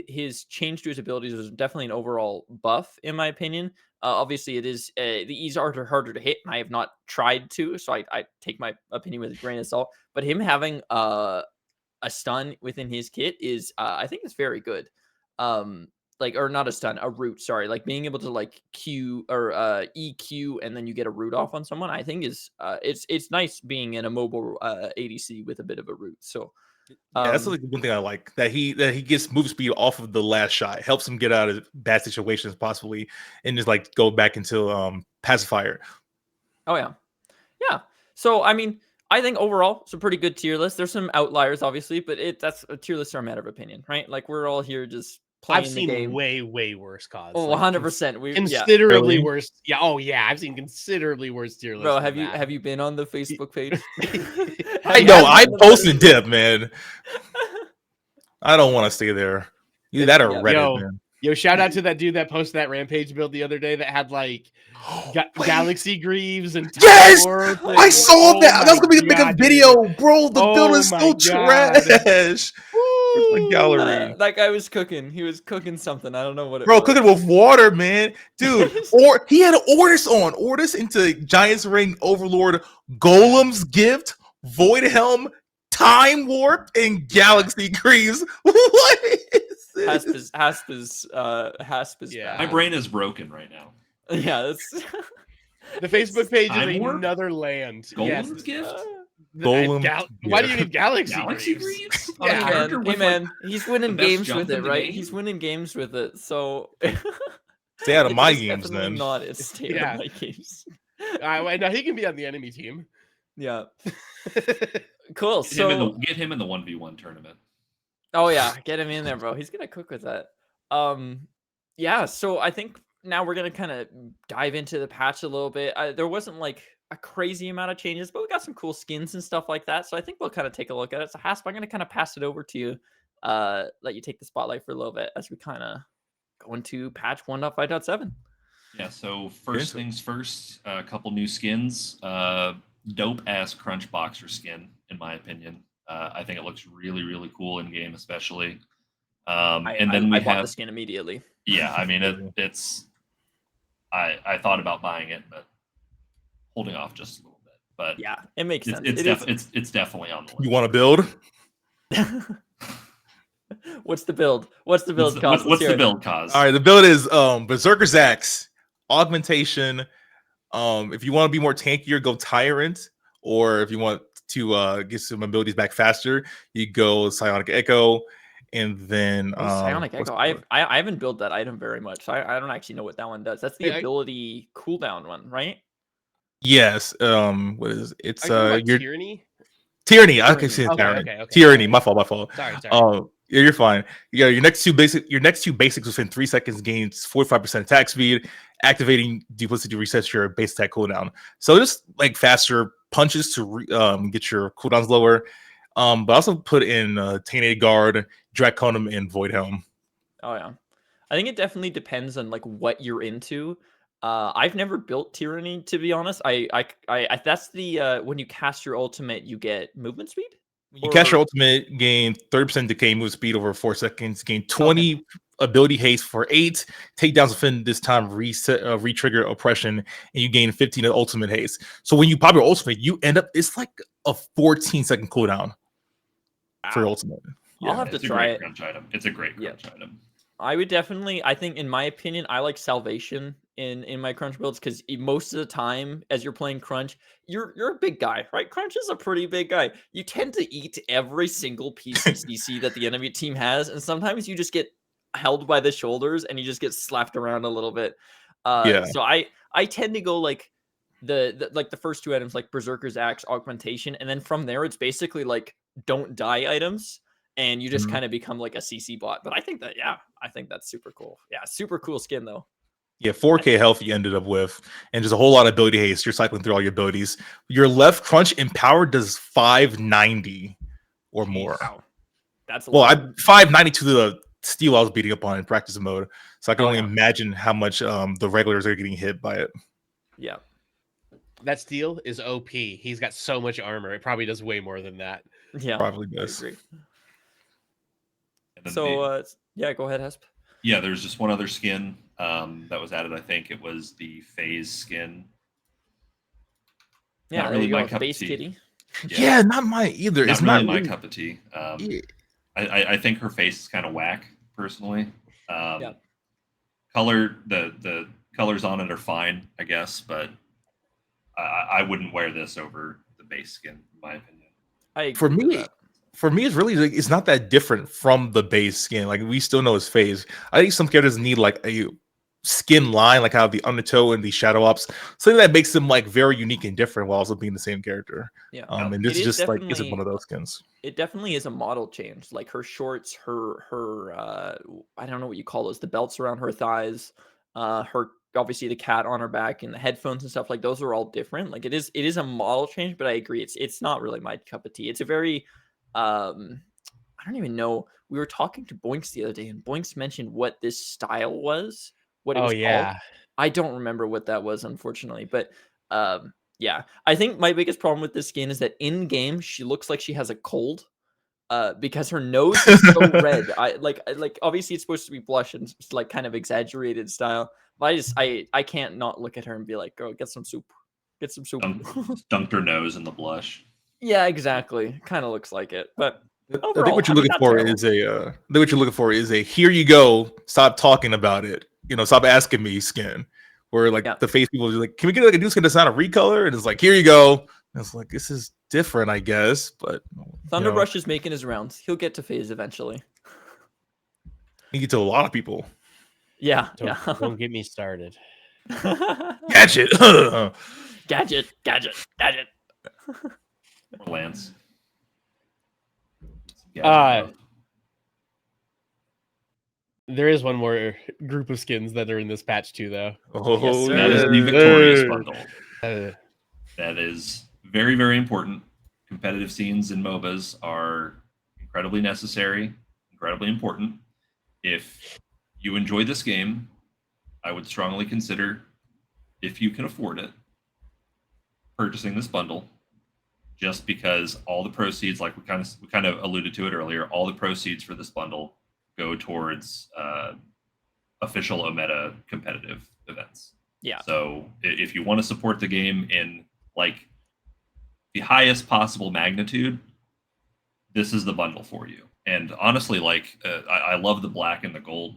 his change to his abilities was definitely an overall buff, in my opinion. Obviously, it is the E's are harder to hit, and I have not tried to, so I take my opinion with a grain of salt. But him having a stun within his kit is, I think, is very good. Or not a stun, a root. Sorry, like being able to like Q or EQ, and then you get a root off on someone. I think is it's nice being in a mobile ADC with a bit of a root. So. Yeah, that's like one thing I like that he gets move speed off of the last shot, helps him get out of bad situations possibly, and just like go back into pacifier. Oh yeah. So I mean, I think overall it's a pretty good tier list. There's some outliers obviously, but that's a tier list are a matter of opinion, right? Like we're all here just playing I've the game. seen way worse cause. Oh, 100%. Considerably worse. Yeah. Oh yeah, I've seen considerably worse tier lists. Bro, have you been on the Facebook page? I know. I post and dip, man. I don't want to stay there. Either that or Reddit, man. Yo, shout out to that dude that posted that Rampage build the other day that had like Wait. Galaxy Greaves and Time Yes! Warp and- I saw Oh that. That was my gonna be make a God, video, dude. bro. The build Oh is my so God. trash. Where's my Woo! gallery? That guy was cooking. He was cooking something. I don't know what it Bro, was. cooking with water, man. Dude, or he had Ordis on. Ordis into Giant's Ring, Overlord, Golem's Gift, Void Helm, Time Warp, and Galaxy Greaves. What is this? Hasp is Yeah. My bad. brain is broken right now. Yeah, that's The Facebook page Time is Warp? another land. Golem's Yes. gift? Golem Why do you gift. need Galaxy, Galaxy Greaves? Greaves? Yeah. hey Character man, hey with, man, he's winning the best games jump with it, in the right? game? He's winning games with it, so Stay out of my it's games, definitely then. not. It's stay out Yeah. of my games. No, he can be on the enemy team. Yeah, cool. Get him in So, get him in the 1v1 tournament. oh yeah, get him in there, bro. He's gonna cook with that. Yeah. So I think now we're gonna kind of dive into the patch a little bit. There wasn't like a crazy amount of changes, but we got some cool skins and stuff like that. So I think we'll kind of take a look at it. So Hasp, I'm gonna kind of pass it over to you. Let you take the spotlight for a little bit as we kind of go into patch 1.5.7. Yeah, so first things first, a couple new skins. Dope ass Crunch Boxer skin, in my opinion. I think it looks really, really cool in game, especially. And then we I bought have the skin immediately. yeah, I mean it's I thought about buying it, but holding off just a little bit. But Yeah, it makes it's sense. it's definitely on the list. You want to build? What's the build? What's the build? Cos? Let's What's hear the it. build cause? All right, the build is Berserker's Axe, Augmentation. If you want to be more tankier, go Tyrant, or if you want to get some abilities back faster, you go Psionic Echo, and then Psionic what's Echo. the one? I haven't built that item very much. So I don't actually know what that one does. That's the Hey, ability cooldown one, right? Yes. What is it? It's Are you talking about your Tyranny? Tyranny. I can Tyranny. say Okay, Tyrant. okay. Tyranny. My fault. Sorry. Yeah, you're fine. Yeah, your next two basics within 3 seconds gains 45% attack speed. Activating duplicity resets your base attack cooldown. So just like faster punches to get your cooldowns lower. But also put in Tainted Guard, Draconum, and Void Helm. Oh yeah. I think it definitely depends on like what you're into. I've never built Tyranny, to be honest. I that's the when you cast your ultimate, you get movement speed. When you cast your ultimate, gain 30% decay move speed over 4 seconds, gain 20 ability haste for 8 takedowns within this time, re-trigger oppression, and you gain 15 of ultimate haste. So when you pop your ultimate, you end up, it's like a 14-second cooldown for your ultimate. I'll have to It's a try great it. crunch item. It's a great crunch item. I would definitely, I think in my opinion, I like Salvation in my crunch builds because most of the time as you're playing crunch, you're a big guy, right? Crunch is a pretty big guy. You tend to eat every single piece of CC that the enemy team has, and sometimes you just get held by the shoulders and you just get slapped around a little bit. So I tend to go like the first two items, like Berserker's Axe, Augmentation, and then from there it's basically like don't die items. And you just kind of become like a CC bot. But I think that's super cool. Yeah, super cool skin though. Yeah, 4K health you ended up with, and just a whole lot of ability haste. You're cycling through all your abilities. Your left crunch empower does 590 or more. Wow. That's a Well, lot. 590 to the steel I was beating up on in practice mode. So I can only yeah. imagine how much the regulars are getting hit by it. Yeah. That steel is OP. He's got so much armor. It probably does way more than that. Yeah. Probably does. I agree. And So yeah, go ahead, Hesp. yeah, there's just one other skin that was added. I think it was the Phase skin. Yeah, Not there really you my go. cup of Base tea. Kitty. Yeah, not mine either. Not It's really not my really cup of tea. Yeah. I think her face is kind of whack, personally. Yeah. The colors on it are fine, I guess, but I wouldn't wear this over the base skin, in my opinion. I agree For with me, that. it's really like, it's not that different from the base skin. Like we still know his phase. I think some characters need like a skin line, like how the Undertow and the Shadow Ops, something that makes them like very unique and different while also being the same character. Yeah. And this It is is just like isn't one definitely- of those skins. It definitely is a model change. Like her shorts, her I don't know what you call those, the belts around her thighs, her obviously the cat on her back and the headphones and stuff, like those are all different. Like it is a model change, but I agree it's not really my cup of tea. It's a very I don't even know. We were talking to Boinks the other day, and Boinks mentioned what this style was, what it Oh was called. yeah. I don't remember what that was, unfortunately. But yeah, I think my biggest problem with this skin is that in game she looks like she has a cold. Because her nose is so red. I like obviously it's supposed to be blush and like kind of exaggerated style. But I can't not look at her and be like, girl, get some soup. Get some soup. Dunked her nose in the blush. Yeah, exactly. Kind of looks like it. But I think overall, what you're I mean, looking not for terrible. is I think what you're looking for is a here you go, stop talking about it. Stop asking me skin. Where like Yeah. the face people are like, can we get like a new skin that's not a recolor? And it's like, here you go. And it's like, this is different, I guess. But Thunderbrush is making his rounds. He'll get to phase eventually. you get to a lot of people. Yeah, Don't get me started. Gadget. Gadget. Lance. There is one more group of skins that are in this patch too, though. Oh, sir. That is the yeah. Victorious bundle. Uh, That is very, very important. Competitive scenes in MOBAs are incredibly necessary, incredibly important. If you enjoy this game, I would strongly consider, if you can afford it, purchasing this bundle. Just because all the proceeds, like we kind of alluded to it earlier, all the proceeds for this bundle go towards official Ometa competitive events. Yeah. So if you want to support the game in like the highest possible magnitude, this is the bundle for you. And honestly, like I love the black and the gold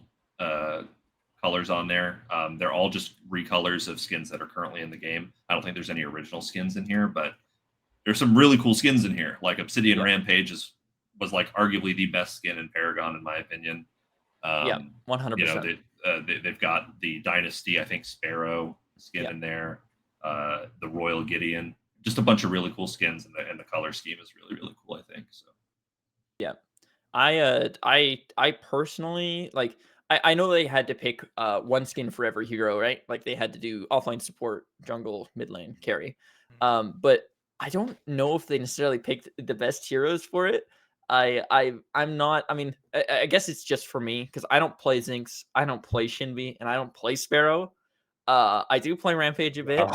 colors on there. They're all just recolors of skins that are currently in the game. I don't think there's any original skins in here, but there's some really cool skins in here. Like Obsidian Rampage was like arguably the best skin in Paragon, in my opinion. 100%. They've got the Dynasty, I think Sparrow skin in there, the Royal Gideon, just a bunch of really cool skins, and the color scheme is really, really cool, I think. So yeah, I personally like. I know they had to pick one skin for every hero, right? Like they had to do offline support, jungle, mid lane, carry. But I don't know if they necessarily picked the best heroes for it. I'm not. I mean, I guess it's just for me because I don't play Zinx, I don't play Shinbi, and I don't play Sparrow. I do play Rampage a bit,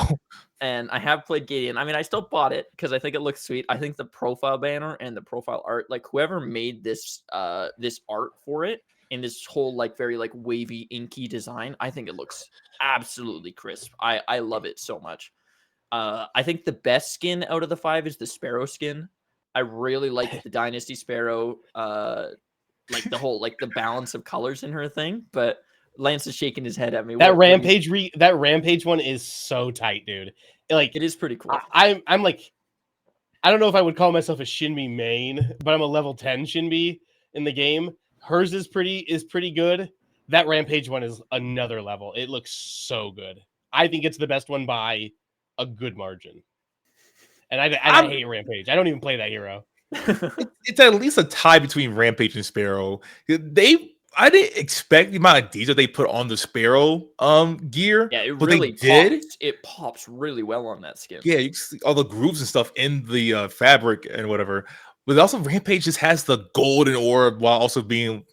and I have played Gideon. I mean, I still bought it because I think it looks sweet. I think the profile banner and the profile art, like whoever made this this art for it in this whole like very like wavy inky design, I think it looks absolutely crisp. I love it so much. I think the best skin out of the 5 is the Sparrow skin. I really like the Dynasty Sparrow, like the whole like the balance of colors in her thing. But Lance is shaking his head at me. that Rampage one is so tight, dude. Like it is pretty cool. I'm like, I don't know if I would call myself a Shinbi main, but I'm a level 10 Shinbi in the game. Hers is pretty good. That Rampage one is another level. It looks so good. I think it's the best one by a good margin. And I hate Rampage. I don't even play that hero. It's at least a tie between Rampage and Sparrow. I didn't expect the amount of detail they put on the Sparrow gear. Yeah, it but really they did. It pops really well on that skin. Yeah, you can see all the grooves and stuff in the fabric and whatever. But also Rampage just has the golden orb while also being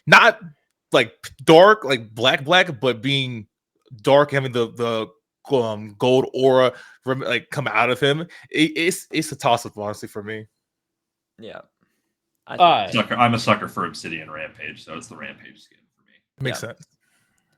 not like dark, like black, but being dark, having the gold aura like come out of him. It's a toss up, honestly, for me. Yeah. I'm a sucker for Obsidian Rampage, so it's the Rampage skin for me. Makes sense.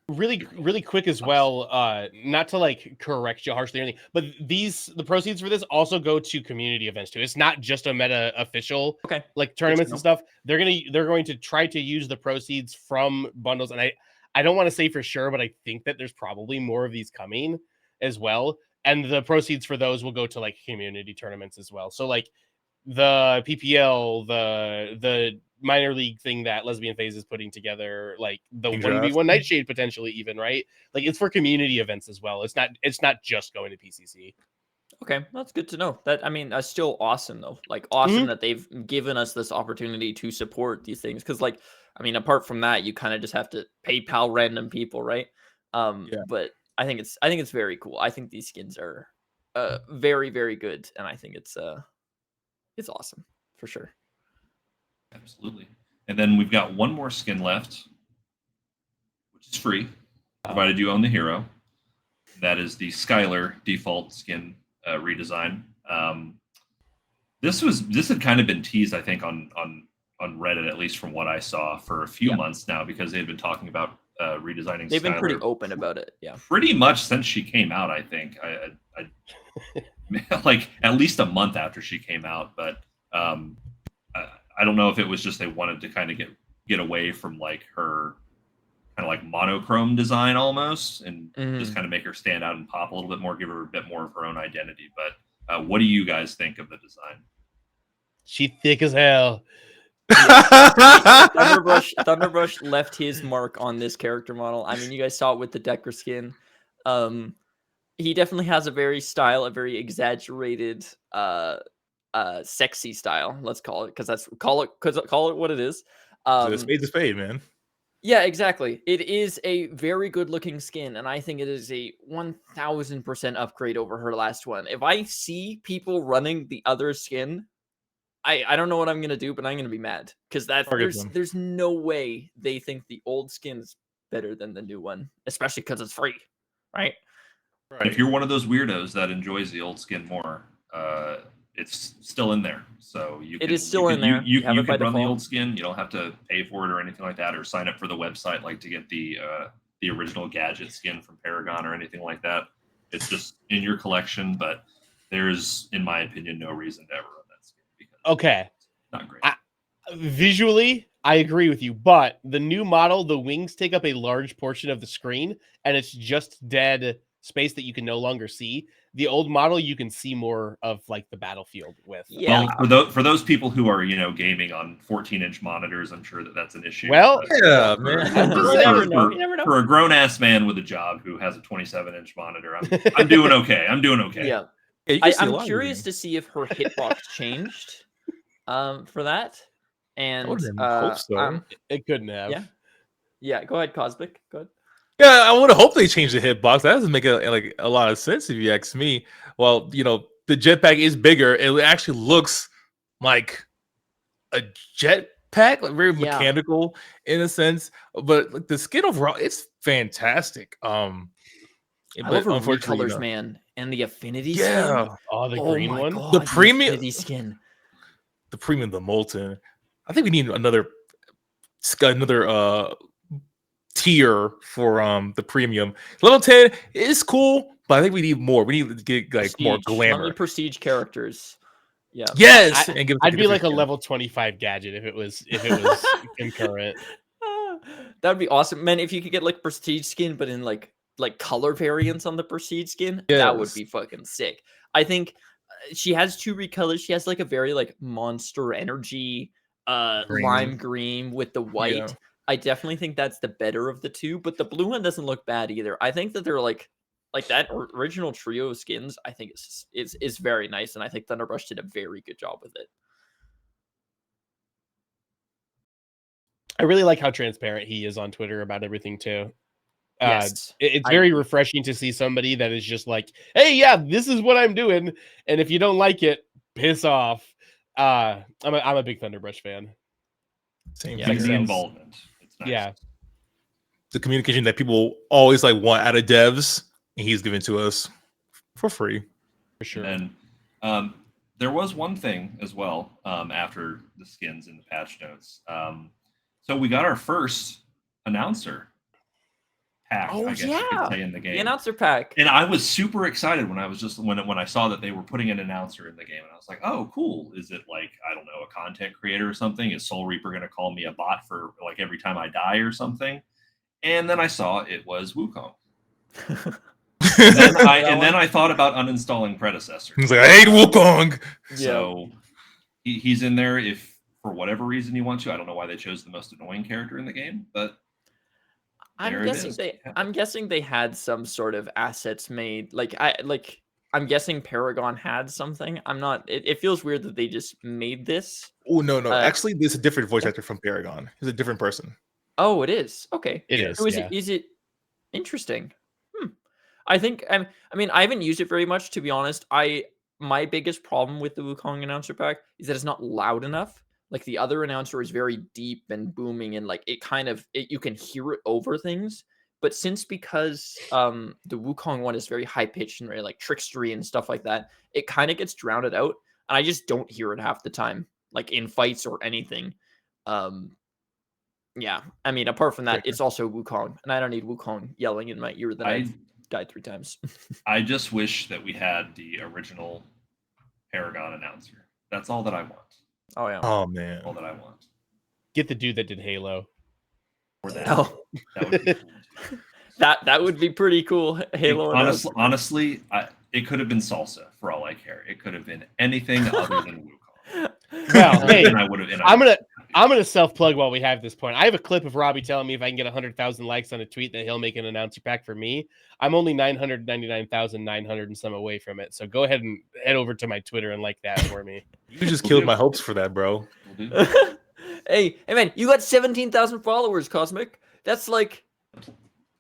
Really quick as well, not to like correct you harshly or anything, but the proceeds for this also go to community events too. It's not just a meta official like tournaments and stuff. They're going to try to use the proceeds from bundles, and I don't want to say for sure, but I think that there's probably more of these coming as well. And the proceeds for those will go to like community tournaments as well. So like the PPL, the minor league thing that Lesbian Phase is putting together, like the 1v1 Nightshade potentially even, right? Like it's for community events as well. It's not just going to PCC. Okay, that's good to know. That, I mean, that's still awesome though. Like awesome that they've given us this opportunity to support these things. Because like, I mean, apart from that, you kind of just have to PayPal random people, right? But I think it's very cool. I think these skins are very, very good, and I think it's awesome for sure. Absolutely. And then we've got one more skin left, which is free, provided you own the hero. That is the Skylar default skin redesign. This had kind of been teased, I think, on Reddit, at least from what I saw, for a few months now, because they had been talking about redesigning. They've been Skylar pretty open about it. Yeah, pretty much since she came out. I think I like at least a month after she came out, but I don't know if it was just they wanted to kind of get away from like her kind of like monochrome design almost, and just kind of make her stand out and pop a little bit more, give her a bit more of her own identity. But what do you guys think of the design? She thick as hell. Thunderbrush left his mark on this character model. I mean, you guys saw it with the Decker skin. He definitely has a very exaggerated, sexy style. Let's call it, call it what it is. It's a spade, man. Yeah, exactly. It is a very good looking skin, and I think it is a 1000% upgrade over her last one. If I see people running the other skin, I don't know what I'm gonna do, but I'm gonna be mad because there's no way they think the old skin is better than the new one, especially because it's free, right? If you're one of those weirdos that enjoys the old skin more, it's still in there. So it is still in there. You can run the old skin. You don't have to pay for it or anything like that, or sign up for the website like to get the original gadget skin from Paragon or anything like that. It's just in your collection, but there's, in my opinion, no reason to ever run that skin because okay, it's not great. Visually, I agree with you, but the new model, the wings take up a large portion of the screen, and it's just dead space that you can no longer see. The old model, you can see more of like the battlefield with. Yeah. Well, for those people who are gaming on 14-inch monitors, I'm sure that's an issue. Well, yeah, man. You never know. For a grown ass man with a job who has a 27-inch monitor, I'm doing okay. I'm doing okay. Yeah. I'm curious to see if her hitbox changed for that. And hope so. It couldn't have. Yeah. Go ahead, Cosmic. Go ahead. Yeah, I would hope they change the hitbox. That doesn't make a lot of sense if you ask me. Well, the jetpack is bigger. It actually looks like a jetpack, like very mechanical in a sense. But like, the skin overall, it's fantastic. I love her recolors, man, and the affinity skin. Oh, the green one. God, the premium affinity skin. The premium, the molten. I think we need another tier for the premium. Level 10 is cool, but I think we need more. We need to get like prestige, more glamour. Prestige characters. Yeah. Yes. I'd be like a level 25 gadget if it was concurrent. That would be awesome, man. If you could get like prestige skin, but in like color variants on the prestige skin, that would be fucking sick. I think she has two recolors. She has like a very like Monster Energy lime green with the white. Yeah. I definitely think that's the better of the two, but the blue one doesn't look bad either. I think that they're like that original trio of skins. I think it's very nice, and I think Thunderbrush did a very good job with it. I really like how transparent he is on Twitter about everything too. Yes. It's very refreshing to see somebody that is just like, hey, yeah, this is what I'm doing, and if you don't like it, piss off. I'm a big Thunderbrush fan. Same here. The involvement. It's nice. Yeah. The communication that people always like want out of devs, and he's given to us for free. For sure. And there was one thing as well after the skins in the patch notes. So we got our first announcer pack, I guess you could say, in the game. The announcer pack. And I was super excited when I saw that they were putting an announcer in the game, and I was like, oh, cool. Is it like, I don't know, a content creator or something? Is Soul Reaper going to call me a bot for like every time I die or something? And then I saw it was Wukong. and then I thought about uninstalling Predecessor. He's like, I hate Wukong. So he's in there if for whatever reason you want to. I don't know why they chose the most annoying character in the game, but I'm guessing they had some sort of assets made. I'm guessing Paragon had something. I'm not. It feels weird that they just made this. Oh no. Actually, there's a different voice actor from Paragon. He's a different person. Oh, it is. Okay. It is. So is it interesting? I think. I mean, I haven't used it very much, to be honest. My biggest problem with the Wukong announcer pack is that it's not loud enough. Like the other announcer is very deep and booming, and like you can hear it over things. But because the Wukong one is very high pitched and very like trickstery and stuff like that, it kind of gets drowned out, and I just don't hear it half the time, like in fights or anything. Yeah, I mean, apart from that, it's also Wukong, and I don't need Wukong yelling in my ear that I've died 3 times. I just wish that we had the original Paragon announcer. That's all that I want. Oh yeah. Oh man. All that I want. Get the dude that did Halo. Or that. Oh. That would be cool too. That would be pretty cool. Halo. Honestly, it could have been Salsa for all I care. It could have been anything other than Wukong. Well, hey, And I would have. I'm gonna self plug while we have this point. I have a clip of Robbie telling me if I can get 100,000 likes on a tweet that he'll make an announcer pack for me. I'm only 999,900 and some away from it. So go ahead and head over to my Twitter and like that for me. You just killed my hopes for that, bro. Hey man, you got 17,000 followers, Cozmic. That's like,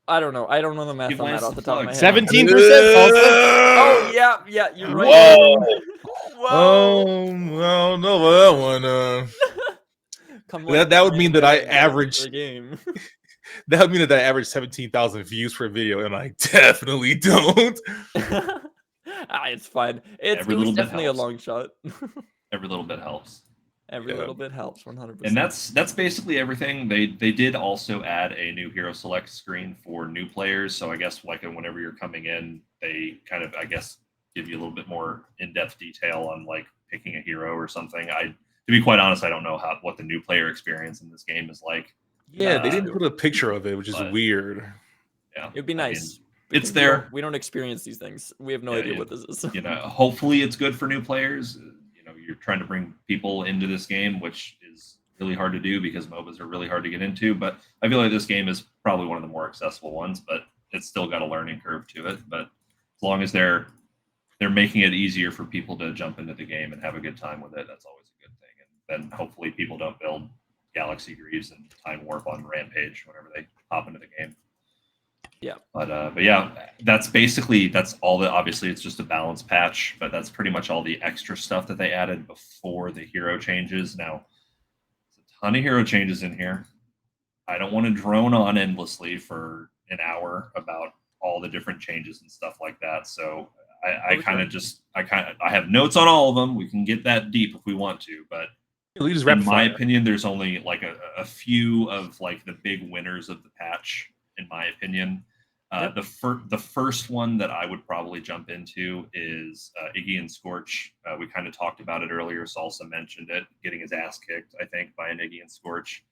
I don't know. I don't know the math on that off the top of my head. 17%. Oh yeah, you're right. Whoa. Whoa. Oh, I don't know about that one. That would mean that I average the game. That would mean that I average 17,000 views per video, and I definitely don't. It's fine. It was definitely a long shot. Every little bit helps. Every little bit helps, 100%. And that's basically everything. They did also add a new hero select screen for new players. So I guess like whenever you're coming in, they kind of, I guess, give you a little bit more in-depth detail on like picking a hero or something. To be quite honest, I don't know what the new player experience in this game is like. Yeah, they didn't put a picture of it, which is weird. Yeah, it'd be nice. It's there. We don't experience these things. We have no idea what this is. Hopefully it's good for new players. You're trying to bring people into this game, which is really hard to do because MOBAs are really hard to get into. But I feel like this game is probably one of the more accessible ones, but it's still got a learning curve to it. But as long as they're making it easier for people to jump into the game and have a good time with it, that's always a good thing. And then hopefully people don't build Galaxy Greaves and Time Warp on Rampage whenever they hop into the game. Yeah. But yeah, that's all that. Obviously, it's just a balance patch, but that's pretty much all the extra stuff that they added before the hero changes. Now, there's a ton of hero changes in here. I don't want to drone on endlessly for an hour about all the different changes and stuff like that. So I have notes on all of them. We can get that deep if we want to, but in my opinion, there's only like a few of like the big winners of the patch. In my opinion, the first one that I would probably jump into is Iggy and Scorch. We kind of talked about it earlier. Salsa mentioned it, getting his ass kicked, I think, by an Iggy and Scorch.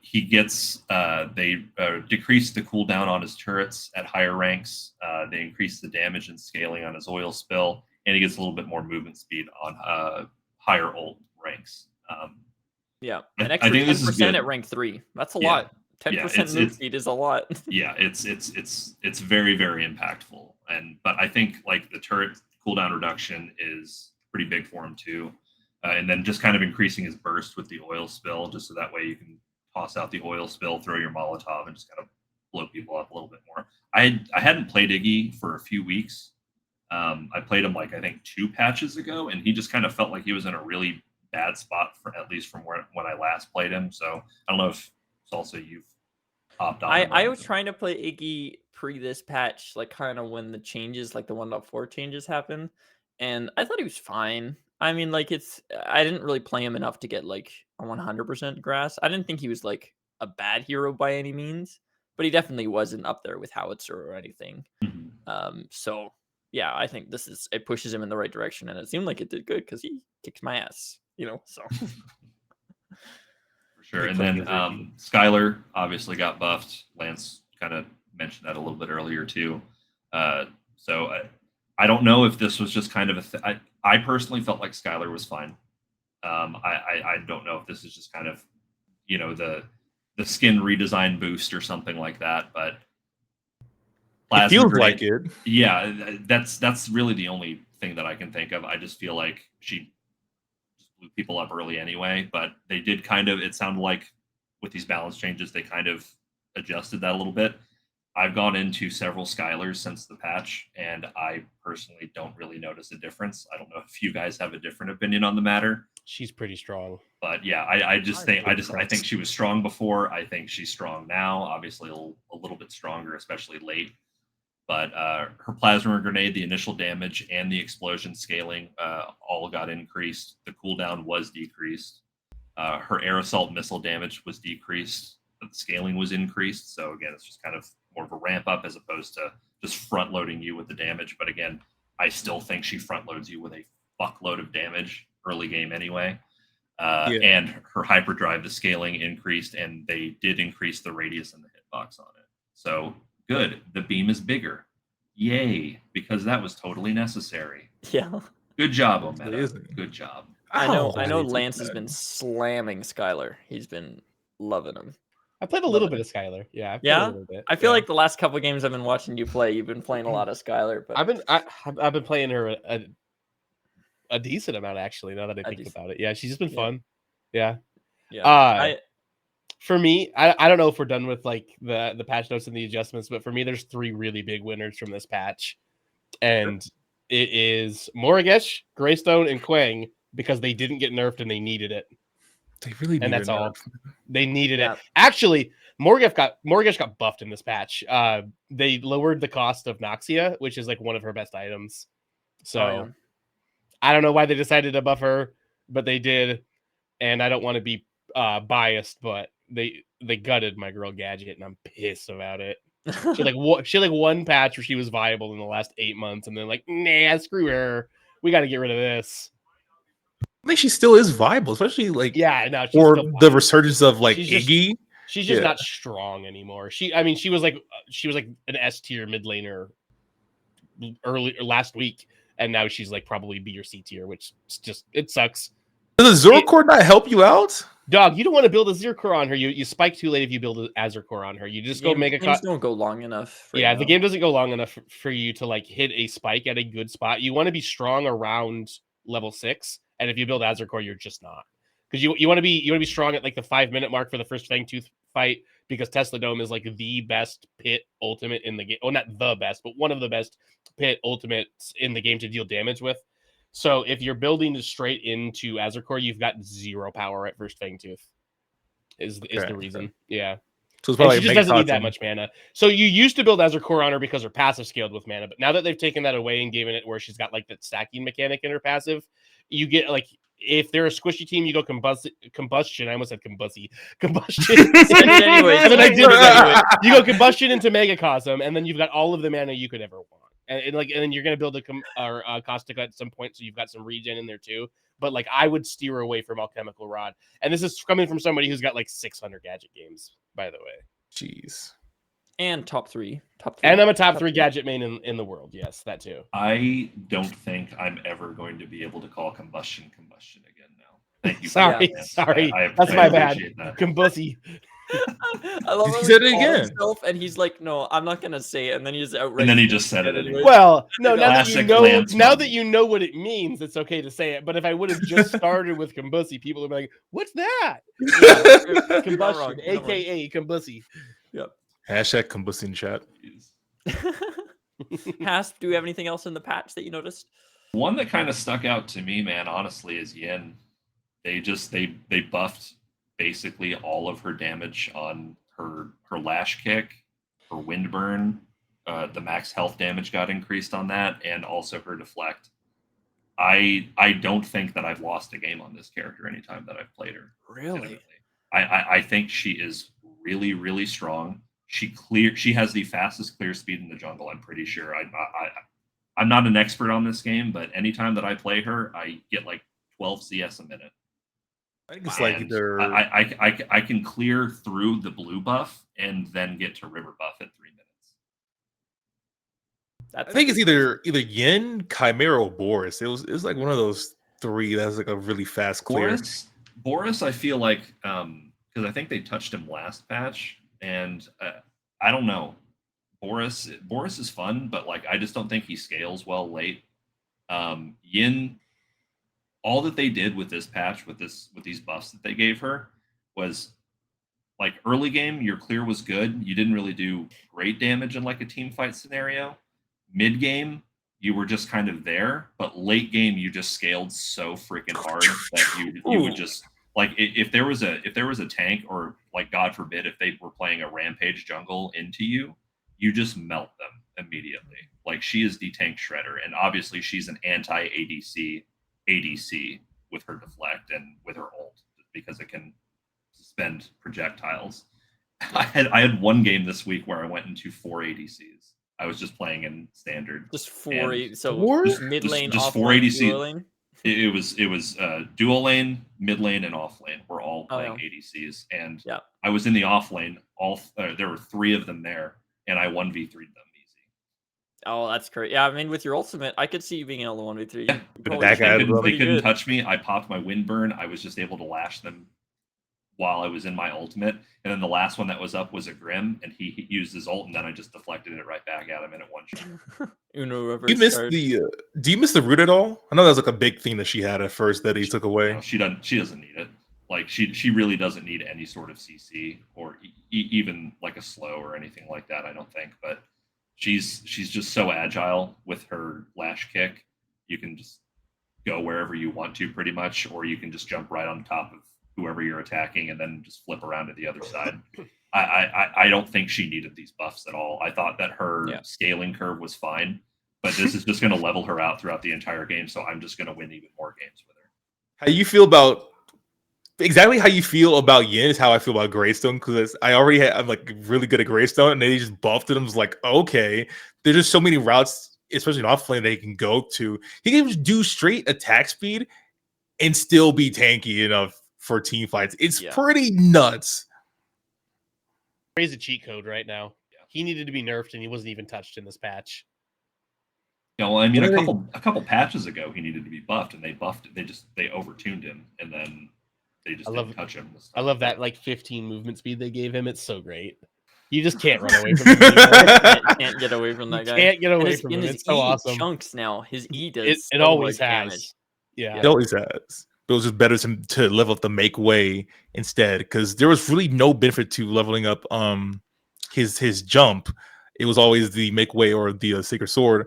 He gets they decrease the cooldown on his turrets at higher ranks. They increase the damage and scaling on his oil spill, and he gets a little bit more movement speed on higher ult ranks. An extra 10% at rank 3. That's a lot. 10% move speed is a lot. Yeah, it's very, very impactful. But I think like the turret cooldown reduction is pretty big for him too. And then just kind of increasing his burst with the oil spill, just so that way you can toss out the oil spill, throw your Molotov, and just kind of blow people up a little bit more. I hadn't played Iggy for a few weeks. I played him like I think 2 patches ago, and he just kind of felt like he was in a really bad spot for at least from when I last played him. So I don't know if Salsa you've hopped on. I was trying to play Iggy pre this patch, like kind of when the changes, like the 1.4 changes happened, and I thought he was fine. I mean, like I didn't really play him enough to get like a 100% grasp. I didn't think he was like a bad hero by any means, but he definitely wasn't up there with Howitzer or anything. Mm-hmm. So yeah, I think it pushes him in the right direction, and it seemed like it did good because he kicked my ass, so. Sure. And then Skylar obviously got buffed. Lance kind of mentioned that a little bit earlier too. So I don't know if this was just kind of I personally felt like Skylar was fine. I don't know if this is just kind of the skin redesign boost or something like that, but it feels like it. Yeah, that's really the only thing that I can think of. I just feel like she blew people up early anyway, but they did it sounded like with these balance changes, they kind of adjusted that a little bit. I've gone into several Skylers since the patch, and I personally don't really notice a difference. I don't know if you guys have a different opinion on the matter. She's pretty strong. But yeah, I think she was strong before. I think she's strong now. Obviously, a little bit stronger, especially late. But her plasma grenade, the initial damage, and the explosion scaling all got increased. The cooldown was decreased. Her air assault missile damage was decreased. But the scaling was increased. So again, it's just kind of more of a ramp up as opposed to just front loading you with the damage. But again, I still think she front loads you with a fuckload of damage early game anyway. And her hyperdrive, the scaling increased, and they did increase the radius and the hitbox on it. So good. The beam is bigger. Yay, because that was totally necessary. Yeah. Good job, Ometa. Good job. I know Lance has been slamming Skylar. He's been loving him. I played a little bit of Skylar. Yeah. Yeah. I feel like the last couple games I've been watching you play, you've been playing a lot of Skylar. But I've been playing her a decent amount actually. Now that I think about it, yeah, she's just been fun. Yeah. For me, I don't know if we're done with like the patch notes and the adjustments, but for me, there's 3 really big winners from this patch, and it is Morigesh, Greystone, and Quang because they didn't get nerfed and they needed it. They really needed and that's it. all. They needed it. Actually, Morigesh got buffed in this patch. They lowered the cost of Noxia, which is like one of her best items. So I don't know why they decided to buff her, but they did. And I don't want to be biased, but they gutted my girl Gadget, and I'm pissed about it. She had one patch where she was viable in the last 8 months, and then like, nah, screw her. We got to get rid of this. I think she still is viable, especially like or the resurgence of like Iggy. She's just not strong anymore. She was like an S tier mid laner last week, and now she's like probably B or C tier, which just it sucks. Does a Zercore not help you out? Dog, you don't want to build a Zercore on her. You spike too late if you build an Azercore on her. You just go Mega Games don't go long enough. The game doesn't go long enough for you to like hit a spike at a good spot. You want to be strong around level 6, and if you build Azercore, you're just not. Because you want to be strong at like the 5-minute mark for the first Fangtooth fight, because Tesla Dome is like the best pit ultimate in the game. Well, not the best, but one of the best pit ultimates in the game to deal damage with. So if you're building straight into Azercore, you've got 0 power at first Fangtooth. Is the reason. Yeah. So it's probably she just doesn't need that much mana. So you used to build Azercore on her because her passive scaled with mana, but now that they've taken that away and given it where she's got like that stacking mechanic in her passive, you get like, if they're a squishy team, you go combustion. I almost said combustion. Anyways. And then I did it anyway. You go combustion into Megacosm, and then you've got all of the mana you could ever want. And then you're gonna build a Caustica at some point, so you've got some regen in there too. But like, I would steer away from Alchemical Rod, and this is coming from somebody who's got like 600 gadget games, by the way. Jeez. And top three. And I'm a top 3 gadget main in the world. Yes, that too. I don't think I'm ever going to be able to call combustion again now. Thank you. Sorry. That's my bad. Combusy. I love he said it again, himself, and he's like, "No, I'm not gonna say it." And then he just outright. And then he just said it anyway. Well, no, now that you know what it means, it's okay to say it. But if I would have just started with Combusy, people would be like, "What's that?" Combustion, aka Combusy. Yep. Hashtag combusting chat. Hasp, do we have anything else in the patch that you noticed? One that kind of stuck out to me, man, honestly, is Yin. They buffed basically all of her damage on her lash kick, her wind burn. The max health damage got increased on that, and also her deflect. I don't think that I've lost a game on this character anytime that I've played her. Really? I think she is really, really strong. She has the fastest clear speed in the jungle, I'm pretty sure. I'm not an expert on this game, but anytime that I play her, I get like 12 CS a minute. I think it's like either I can clear through the blue buff and then get to river buff in 3 minutes. I think it's either Yin, Chimera, or Boris. It was like one of those 3 that's like a really fast clear. Boris, I feel like because I think they touched him last patch, and I don't know. Boris is fun, but like I just don't think he scales well late. Yin, all that they did with this patch, with these buffs that they gave her, was like early game, your clear was good. You didn't really do great damage in like a team fight scenario. Mid game, you were just kind of there, but late game you just scaled so freaking hard that you would just like if there was a tank, or like God forbid if they were playing a rampage jungle into you, you just melt them immediately. Like she is the tank shredder, and obviously she's an anti ADC with her deflect and with her ult because it can suspend projectiles. I had one game this week where I went into 4 ADCs. I was just playing in standard. Just 4 Four? just mid lane, just off 4 lane, ADC. dual lane. It was dual lane, mid lane, and off lane. We're all Oh, playing yeah. ADCs, and Yeah. I was in the off lane. There were 3 of them there, and I 1v3'd them easy. Oh, that's great. Yeah, I mean, with your ultimate, I could see you being able to 1v3. Yeah, You but probably that should guy have been was- They pretty couldn't good. touch me. I popped my windburn. I was just able to lash them while I was in my ultimate. And then the last one that was up was a Grim, and he used his ult, and then I just deflected it right back at him in a one shot. Uno reverse Do you miss card. do you miss the root at all? I know that was like a big thing that she had at first that he took away. No, she doesn't need it. Like she really doesn't need any sort of CC or even like a slow or anything like that. I don't think. But she's just so agile with her lash kick. You can just go wherever you want to, pretty much, or you can just jump right on top of whoever you're attacking and then just flip around to the other side. I don't think she needed these buffs at all. I thought that her scaling curve was fine, but this is just going to level her out throughout the entire game. So I'm just going to win even more games with her. How you feel about exactly how you feel about Yin is how I feel about Greystone, because I'm like really good at Greystone, and they just buffed it. I was like, okay, there's just so many routes, especially in off lane, they can go to. He can just do straight attack speed and still be tanky enough for team fights. It's pretty nuts. He's a cheat code right now. He needed to be nerfed, and he wasn't even touched in this patch. Yeah, well, I mean, a couple patches ago, he needed to be buffed, and they buffed it. They overtuned him, and then they just didn't touch him. I love that like 15 movement speed they gave him. It's so great. You just can't run away from him anymore. Can't get away from that guy. Can't get away from him. It's so awesome. Chunks now. His E does. It always has. Damage. Yeah, it always has. It was just better to level up the make way instead, because there was really no benefit to leveling up his jump. It was always the make way or the sacred sword.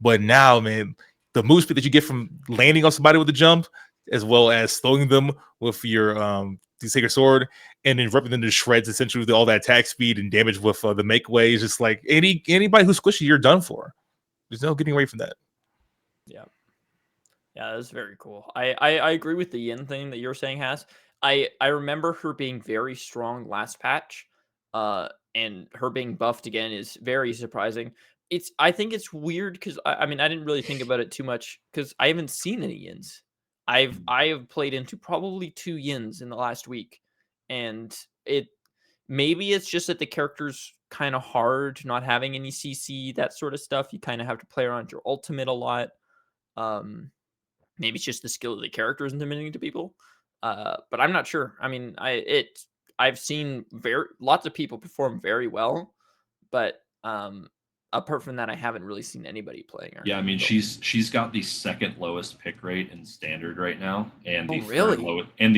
But now, man, the move speed that you get from landing on somebody with the jump, as well as slowing them with your the sacred sword, and then ripping them to shreds, essentially with all that attack speed and damage with the make way, is just like anybody who's squishy, you're done for. There's no getting away from that. Yeah. Yeah, that's very cool. I agree with the Yin thing that you're saying, Has. I remember her being very strong last patch, and her being buffed again is very surprising. I think it's weird because I mean I didn't really think about it too much because I haven't seen any Yins. I have played into probably 2 Yins in the last week, and maybe it's just that the character's kind of hard, not having any CC, that sort of stuff. You kind of have to play around your ultimate a lot. Maybe it's just the skill of the character is intimidating to people. But I'm not sure. I mean, I've seen lots of people perform very well, but apart from that, I haven't really seen anybody playing her. Yeah, I mean, she's got the second lowest pick rate in standard right now, and the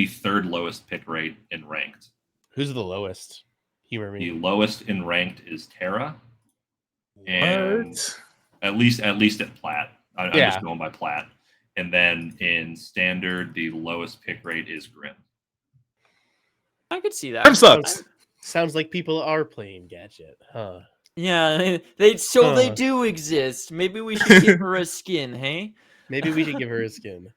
third lowest pick rate in ranked. Who's the lowest? Humor me. The lowest in ranked is Terra, and at least at plat. I'm just going by plat. And then in standard, the lowest pick rate is Grim. I could see that. Grim sucks. Sounds like people are playing Gadget, huh? Yeah, they do exist. Maybe we should give her a skin, hey? Maybe we should give her a skin.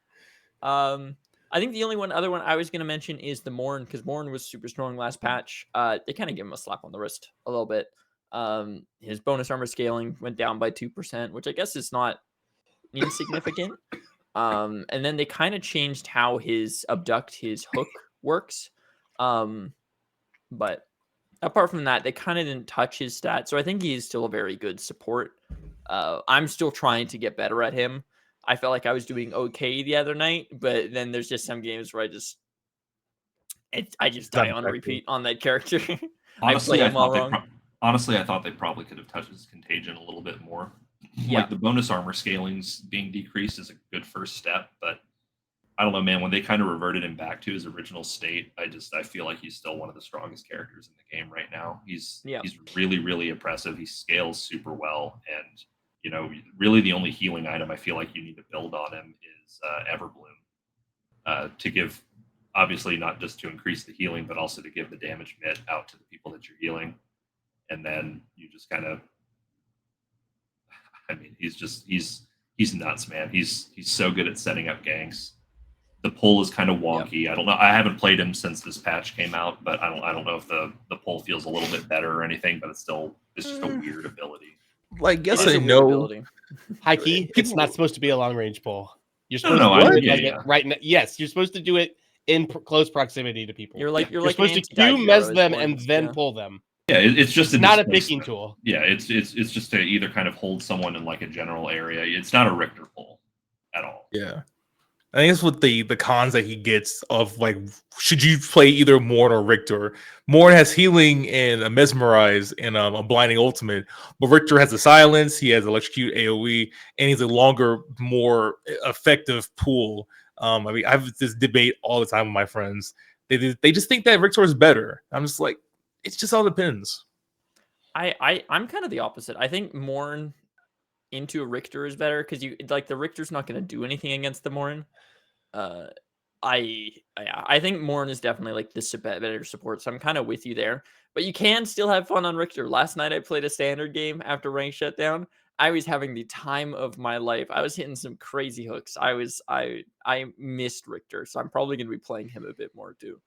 I think the only other one I was going to mention is the Morn, because Morn was super strong last patch. They kind of give him a slap on the wrist a little bit. His bonus armor scaling went down by 2%, which I guess is not insignificant. And then they kind of changed how his hook works. But apart from that, they kind of didn't touch his stats. So I think he is still a very good support. I'm still trying to get better at him. I felt like I was doing okay the other night, but then there's just some games where I just die on repeat on that character. Honestly, I thought they probably could have touched his contagion a little bit more. Yeah. Like the bonus armor scalings being decreased is a good first step, but I don't know, man. When they kind of reverted him back to his original state, I feel like he's still one of the strongest characters in the game right now. He's really really impressive. He scales super well, and really the only healing item I feel like you need to build on him is Everbloom to give, obviously not just to increase the healing, but also to give the damage mitt out to the people that you're healing, and then you just kind of, I mean, he's nuts, man. He's so good at setting up ganks. The pull is kind of wonky. I don't know. I haven't played him since this patch came out, but I don't know if the pull feels a little bit better or anything. But it's just a weird ability. Like, yes It is a and weird no. ability. High key, it's not supposed to be a long range pull. You're No, supposed no, to I- do it yeah, like yeah. right now. Yes, you're supposed to do it in close proximity to people. You're like supposed an to Q anti-dive mess hero, them is and more- then yeah. pull them. Yeah, it's just It's not a displacement. picking tool. Yeah, it's just to either kind of hold someone in like a general area. It's not a Richter pull at all. Yeah. I think it's with the cons that he gets of like, should you play either Morn or Richter? Morn has healing and a mesmerize and a blinding ultimate, but Richter has a silence, he has electrocute AoE, and he's a longer, more effective pool. I mean, I have this debate all the time with my friends. They just think that Richter is better. I'm just like, it just all depends. I'm kind of the opposite. I think Morn into a Richter is better because you like the Richter's not going to do anything against the Morn. I think Morn is definitely like the better support, so I'm kind of with you there. But you can still have fun on Richter. Last night I played a standard game after rank shutdown. I was having the time of my life. I was hitting some crazy hooks. I missed Richter, so I'm probably going to be playing him a bit more too.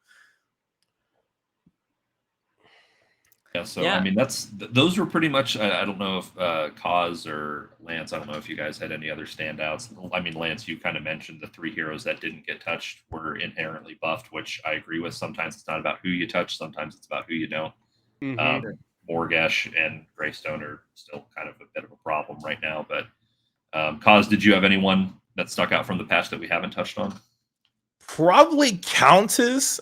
Yeah, so Yeah. I mean those were pretty much. I don't know if Cause or Lance. I don't know if you guys had any other standouts. I mean, Lance, you kind of mentioned the 3 heroes that didn't get touched were inherently buffed, which I agree with. Sometimes it's not about who you touch. Sometimes it's about who you don't. Morgesh and Greystone are still kind of a bit of a problem right now. But Cause, did you have anyone that stuck out from the patch that we haven't touched on? Probably Countess.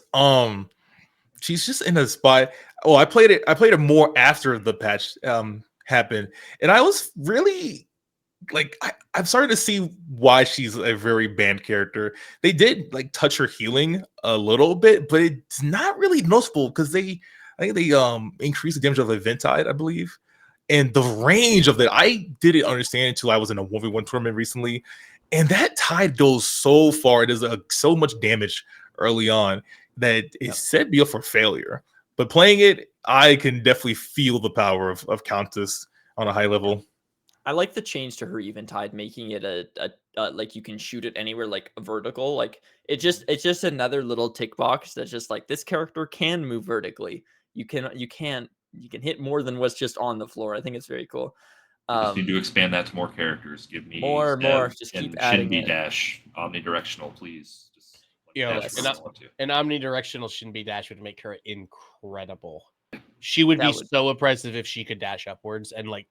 She's just in a spot. Oh, I played it more after the patch happened, and I was really like, I'm starting to see why she's a very banned character. They did like touch her healing a little bit, but it's not really noticeable because I think they increased the damage of Eventide, I believe, and the range of that. I didn't understand until I was in a 1v1 tournament recently, and that tide goes so far. It does so much damage early on that it set me up for failure. But playing it, I can definitely feel the power of Countess on a high level. I like the change to her Eventide, making it a like you can shoot it anywhere, like a vertical. Like it's just another little tick box that's just like this character can move vertically. You can hit more than what's just on the floor. I think it's very cool. We just need to expand that to more characters. Give me more. Just keep adding Shinbi it. dash omnidirectional, please. Just Yeah, dash and where you want to. An omnidirectional Shinbi dash would make her incredible. She would That be would- so impressive if she could dash upwards and like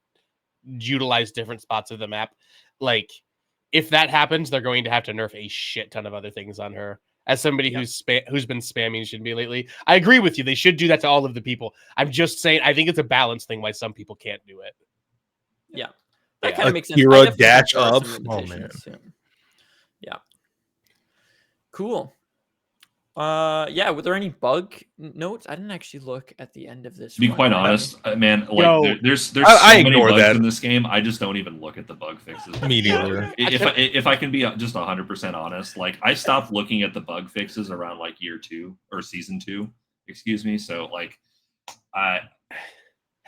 utilize different spots of the map. Like if that happens, they're going to have to nerf a shit ton of other things on her. As somebody who's been spamming Shinbi lately, I agree with you. They should do that to all of the people. I'm just saying, I think it's a balance thing why some people can't do it. Yeah, that Yeah. kind of makes sense. I Akira definitely think dash there are up. some Oh man. limitations, yeah. Cool. Yeah. Were there any bug notes? I didn't actually look at the end of this. To be one. quite honest, man, like Yo, there's so I many ignore bugs that. in this game. I just don't even look at the bug fixes. Me neither. If I can be just 100% honest, like I stopped looking at the bug fixes around like year 2 or season 2, excuse me. So like,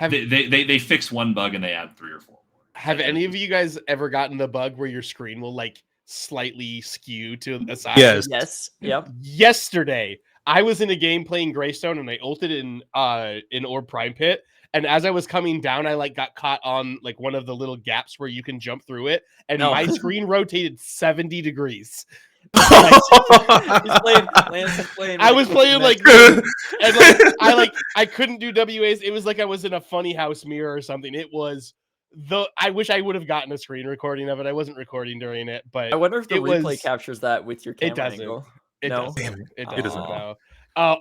they fix one bug and they add 3 or 4 more. Have any of you guys ever gotten the bug where your screen will like slightly skew to the side? Yes. Yes. Yep. Yesterday, I was in a game playing Greystone and I ulted in Orb Prime Pit. And as I was coming down, I like got caught on like one of the little gaps where you can jump through it, and No. my screen rotated 70 degrees. He's playing. Lance is playing. I with was playing like Cozmic. and I couldn't do WAs. It was like I was in a funny house mirror or something. It was I wish I would have gotten a screen recording of it. I wasn't recording during it, but I wonder if the it replay was- captures that with your It camera doesn't. angle. It No? doesn't. Damn it. It It doesn't. doesn't. No.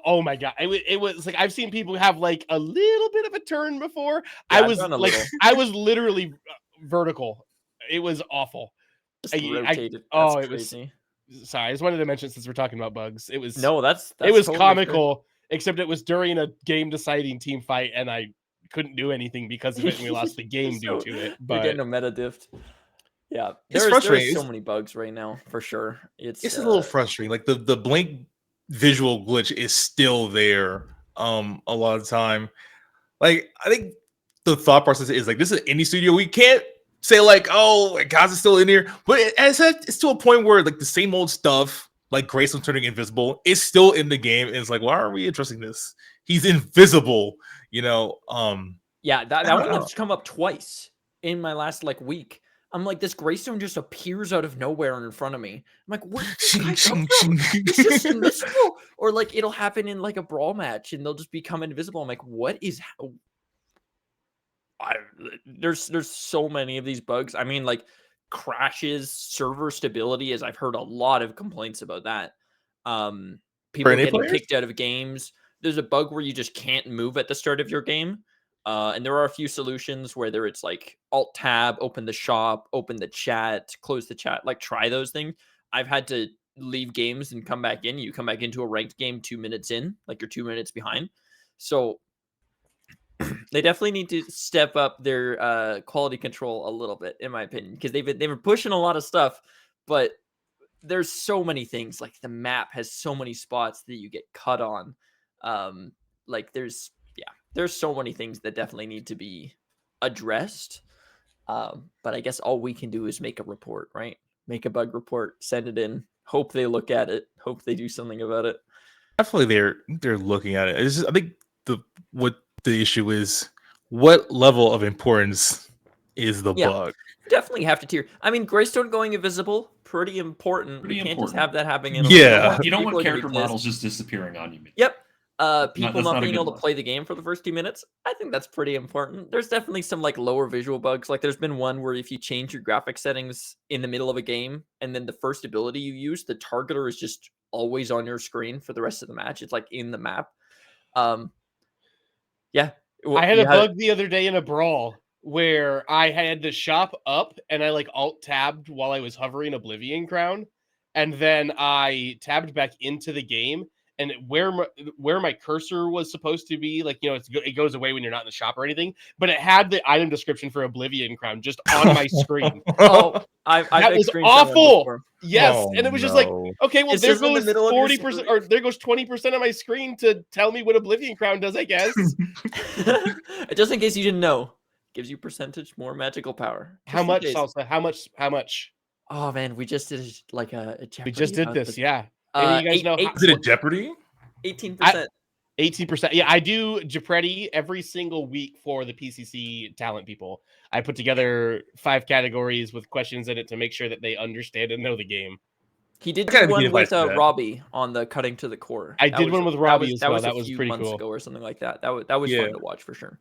Oh my god! It was like I've seen people have like a little bit of a turn before. Yeah, I I've was done a like, little. I was literally vertical. It was awful. Just I- rotated. oh, That's it was- crazy. sorry, I just wanted to mention since we're talking about bugs, it was No, that's it was totally fair. comical, except it was during a game deciding team fight, and I couldn't do anything because of it, and we lost the game due to it. You're getting But a meta diff. Yeah, It's there's frustrating. so many bugs right now for sure. It's a little frustrating. Like the blink visual glitch is still there a lot of the time. Like I think the thought process is like this is an indie studio. We can't say like, oh, Kaz is still in here, but it's to a point where like the same old stuff, like Grayson turning invisible, is still in the game. And it's like, why are we addressing this? He's invisible, you know. Yeah, that don't one know. has come up twice in my last like week. I'm like, this Greystone just appears out of nowhere in front of me. I'm like, where did this guy come from? He's just invisible. Or like it'll happen in like a brawl match and they'll just become invisible. I'm like, what is there's so many of these bugs. I mean, like crashes, server stability, as I've heard a lot of complaints about that. People any getting players? kicked out of games. There's a bug where you just can't move at the start of your game. And there are a few solutions, whether it's like alt tab, open the shop, open the chat, close the chat, like try those things. I've had to leave games and come back in. You come back into a ranked game 2 minutes in, like you're 2 minutes behind. So they definitely need to step up their quality control a little bit, in my opinion, because they've been pushing a lot of stuff, but there's so many things. Like the map has so many spots that you get cut on. Like there's so many things that definitely need to be addressed. But I guess all we can do is make a report, right? Make a bug report, send it in, hope they look at it, hope they do something about it. Definitely they're looking at it. It's just, I think what the issue is, what level of importance is the bug? Definitely have to tier. I mean, Greystone going invisible, pretty important. Pretty We can't important. just have that happening. Yeah. You don't want People are gonna character be pissed. models just disappearing on you. Yep. People that's not not a being good able to look. play the game for the first 2 minutes. I think that's pretty important. There's definitely some like lower visual bugs. Like there's been one where if you change your graphic settings in the middle of a game and then the first ability you use, the targeter is just always on your screen for the rest of the match. It's like in the map. Yeah. I had a bug the other day in a brawl where I had the shop up and I like alt tabbed while I was hovering Oblivion Crown, and then I tabbed back into the game, and where my cursor was supposed to be, like, you know, it goes away when you're not in the shop or anything, but it had the item description for Oblivion Crown just on my screen. I've that was experienced that one awful. before. Yes, Oh, and it was just like, no. okay, well, It's there just in the goes middle of your 40%, screen. or there goes 20% of my screen to tell me what Oblivion Crown does, I guess. Just in case you didn't know, gives you percentage more magical power. How much, Salsa? How much? Oh man, we just did like a Jeopardy. We just did this, yeah. Uh, Any of you guys know how, Is it a Jeopardy? 18%. 18%. Yeah, I do Jeopardy every single week for the PCC talent people. I put together 5 categories with questions in it to make sure that they understand and know the game. He did gotta do be one with invited to that. Robbie on the cutting to the core. I did one with Robbie as well. That was a few pretty months cool ago or something like that. That was Yeah. fun to watch for sure.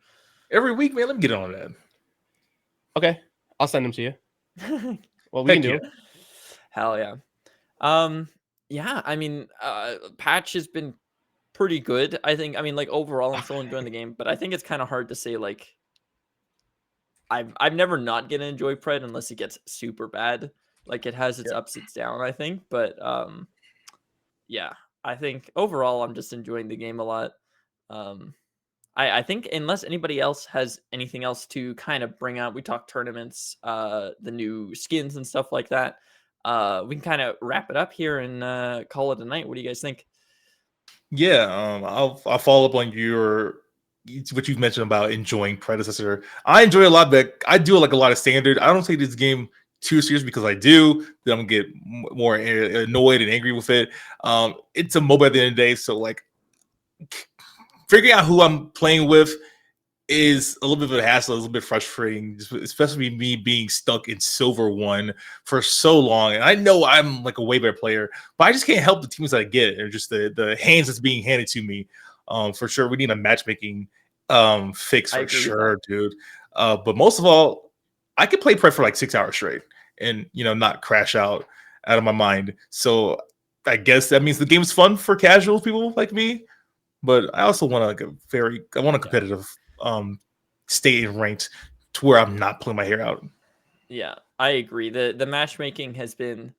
Every week, man. Let me get on that. Okay, I'll send them to you. Well, we Heck can do yeah. it. Hell yeah. Yeah, I mean, patch has been pretty good. I think, I mean, like overall, I'm still enjoying the game, but I think it's kind of hard to say like I've never not gonna enjoy Pred unless it gets super bad. Like it has its ups, its down, I think. But yeah, I think overall I'm just enjoying the game a lot. I think unless anybody else has anything else to kind of bring out, we talked tournaments, the new skins and stuff like that. We can kind of wrap it up here and call it a night. What do you guys think? Yeah, I'll follow up on what you've mentioned about enjoying Predecessor. I enjoy a lot, but I do like a lot of standard. I don't take this game too serious because I do. Then I'm gonna get more annoyed and angry with it. It's a MOBA at the end of the day, so like figuring out who I'm playing with is a little bit of a hassle, a little bit frustrating, especially me being stuck in Silver 1 for so long. And I know I'm like a way better player, but I just can't help the teams that I get or just the hands that's being handed to me. For sure, we need a matchmaking fix for sure, dude. But most of all, I can play Pred for like 6 hours straight and not crash out of my mind. So I guess that means the game's fun for casual people like me. But I also want like I want a competitive stay ranked to where I'm not pulling my hair out. Yeah, I agree. The matchmaking has been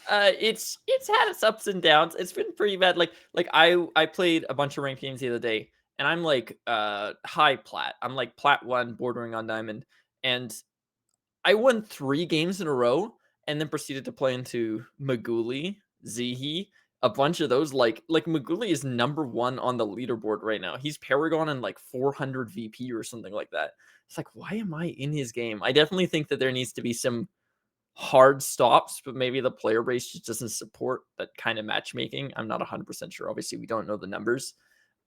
It's had its ups and downs. It's been pretty bad. Like I played a bunch of ranked games the other day, and I'm like high plat. I'm like plat 1, bordering on diamond, and I won 3 games in a row, and then proceeded to play into Maguli, Zihi, a bunch of those. Like Maguli is number 1 on the leaderboard right now. He's Paragon and like 400 VP or something like that. It's like, why am I in his game? I definitely think that there needs to be some hard stops, but maybe the player base just doesn't support that kind of matchmaking. I'm not 100% sure. Obviously, we don't know the numbers.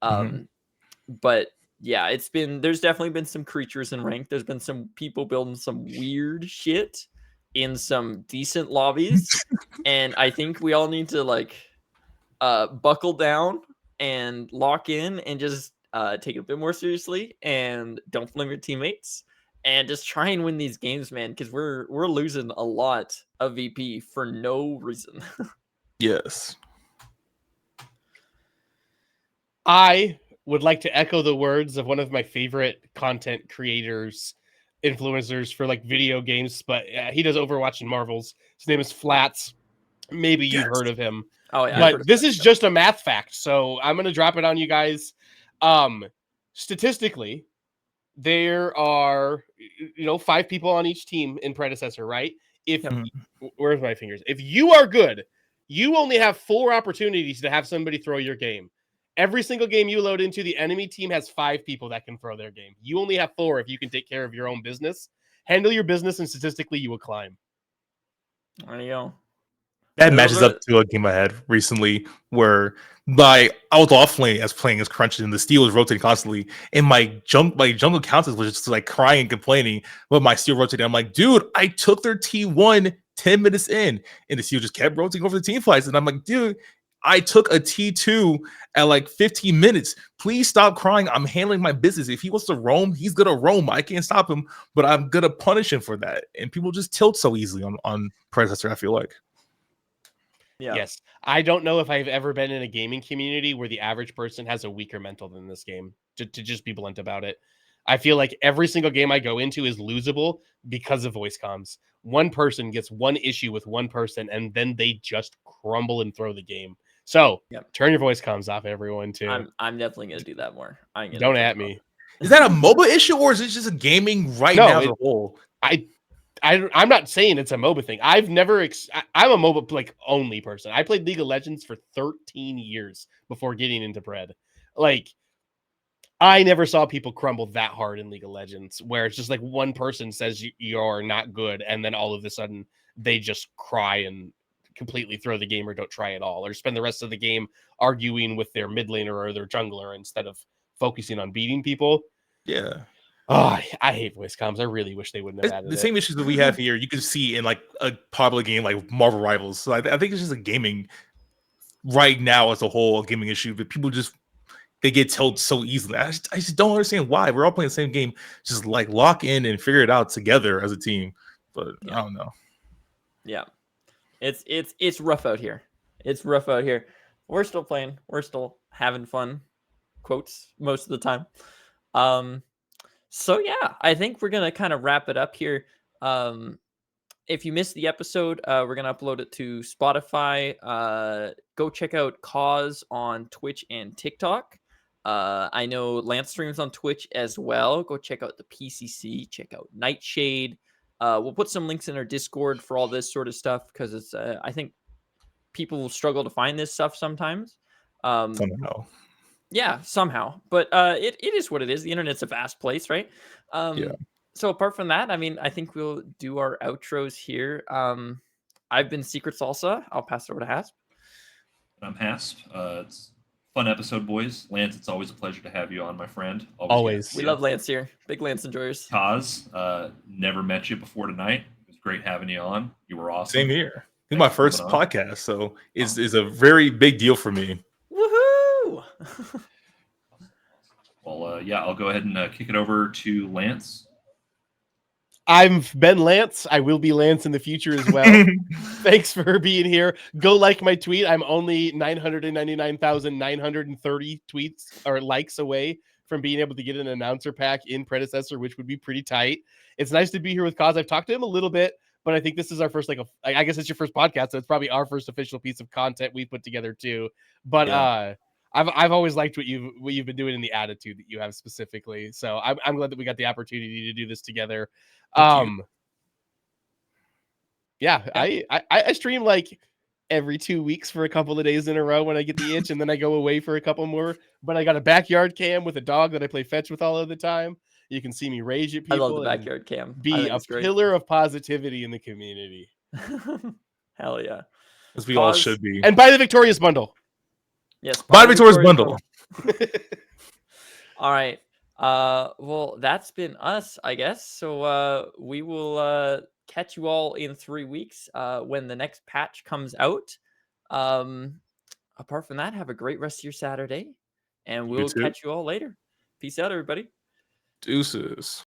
But yeah, there's definitely been some creatures in rank. There's been some people building some weird shit in some decent lobbies. And I think we all need to like buckle down and lock in and just take it a bit more seriously and don't blame your teammates and just try and win these games, man, because we're losing a lot of VP for no reason. Yes. I would like to echo the words of one of my favorite content creators, influencers for like video games, but he does Overwatch and Marvels. His name is Flats. Maybe you've heard of him. Oh yeah, but this is just a math fact, so I'm gonna drop it on you guys. Statistically, there are 5 people on each team in Predecessor, right? Where's my fingers? If you are good, you only have 4 opportunities to have somebody throw your game. Every single game you load into, the enemy team has 5 people that can throw their game. You only have 4 if you can take care of your own business. Handle your business, and statistically, you will climb. There you go. That matches up to a game I had recently where I was off lane as playing as Crunch and the steel was rotating constantly, and my jungle counters was just like crying and complaining, but my steel rotating. I'm like, dude, I took their T1 10 minutes in, and the steel just kept rotating over the team fights, and I'm like, dude, I took a T2 at like 15 minutes. Please stop crying. I'm handling my business. If he wants to roam, he's gonna roam. I can't stop him, but I'm gonna punish him for that. And people just tilt so easily on Predecessor, I feel like. Yeah. Yes. I don't know if I've ever been in a gaming community where the average person has a weaker mental than this game, to just be blunt about it. I feel like every single game I go into is losable because of voice comms. One person gets one issue with one person, and then they just crumble and throw the game. So turn your voice comms off, everyone, too. I'm definitely going to do that more. Don't at me. Is that a MOBA issue, or is it just a gaming now as a whole? I'm not saying it's a MOBA thing. I've never. I'm a MOBA like only person. I played League of Legends for 13 years before getting into Pred. Like, I never saw people crumble that hard in League of Legends, where it's just like one person says you're not good, and then all of a sudden they just cry and completely throw the game or don't try at all, or spend the rest of the game arguing with their mid laner or their jungler instead of focusing on beating people. Yeah. Oh, I hate voice comms. I really wish they wouldn't have added the same issues that we have here. You can see in like a popular game like Marvel Rivals. So I think it's just a gaming right now as a whole, a gaming issue. But people they get told so easily. I just don't understand why. We're all playing the same game. Just like lock in and figure it out together as a team. But I don't know. Yeah, it's rough out here. It's rough out here. We're still playing. We're still having fun. Quotes most of the time. So yeah, I think we're gonna kind of wrap it up here. If you missed the episode, we're gonna upload it to Spotify. Go check out Coz on Twitch and TikTok. I know Lance streams on Twitch as well. Go check out the PCC. Check out Nightshade. We'll put some links in our Discord for all this sort of stuff because it's. I think people struggle to find this stuff sometimes. Somehow. Yeah, somehow. But it is what it is. The internet's a vast place, right? Yeah. So apart from that, I mean, I think we'll do our outros here. I've been Secret Salsa. I'll pass it over to Hasp. I'm Hasp. It's a fun episode, boys. Lance, it's always a pleasure to have you on, my friend. Always. We love Lance here. Big Lance enjoyers. Coz, never met you before tonight. It was great having you on. You were awesome. Same here. This is my first podcast, so it's a very big deal for me. Woohoo! Well, yeah, I'll go ahead and kick it over to Lance. I've been Lance. I will be Lance in the future as well. Thanks for being here. Go like my tweet. I'm only 999,930 tweets or likes away from being able to get an announcer pack in Predecessor, which would be pretty tight. It's nice to be here with Coz. I've talked to him a little bit, but I think this is our first I guess it's your first podcast, so it's probably our first official piece of content we put together too. But I've always liked what you've been doing in the attitude that you have specifically. So I'm glad that we got the opportunity to do this together. Yeah, I stream like every 2 weeks for a couple of days in a row when I get the itch, and then I go away for a couple more. But I got a backyard cam with a dog that I play fetch with all of the time. You can see me rage at I people. love the backyard cam. I Be think a it's great. pillar of positivity in the community. Hell yeah. As we all should be. And buy the Victorious bundle. Yes. Buy the Victorious bundle. All right. Well, that's been us, I guess. So we will catch you all in 3 weeks when the next patch comes out. Apart from that, have a great rest of your Saturday, and we'll catch you all later. Peace out, everybody. Deuces.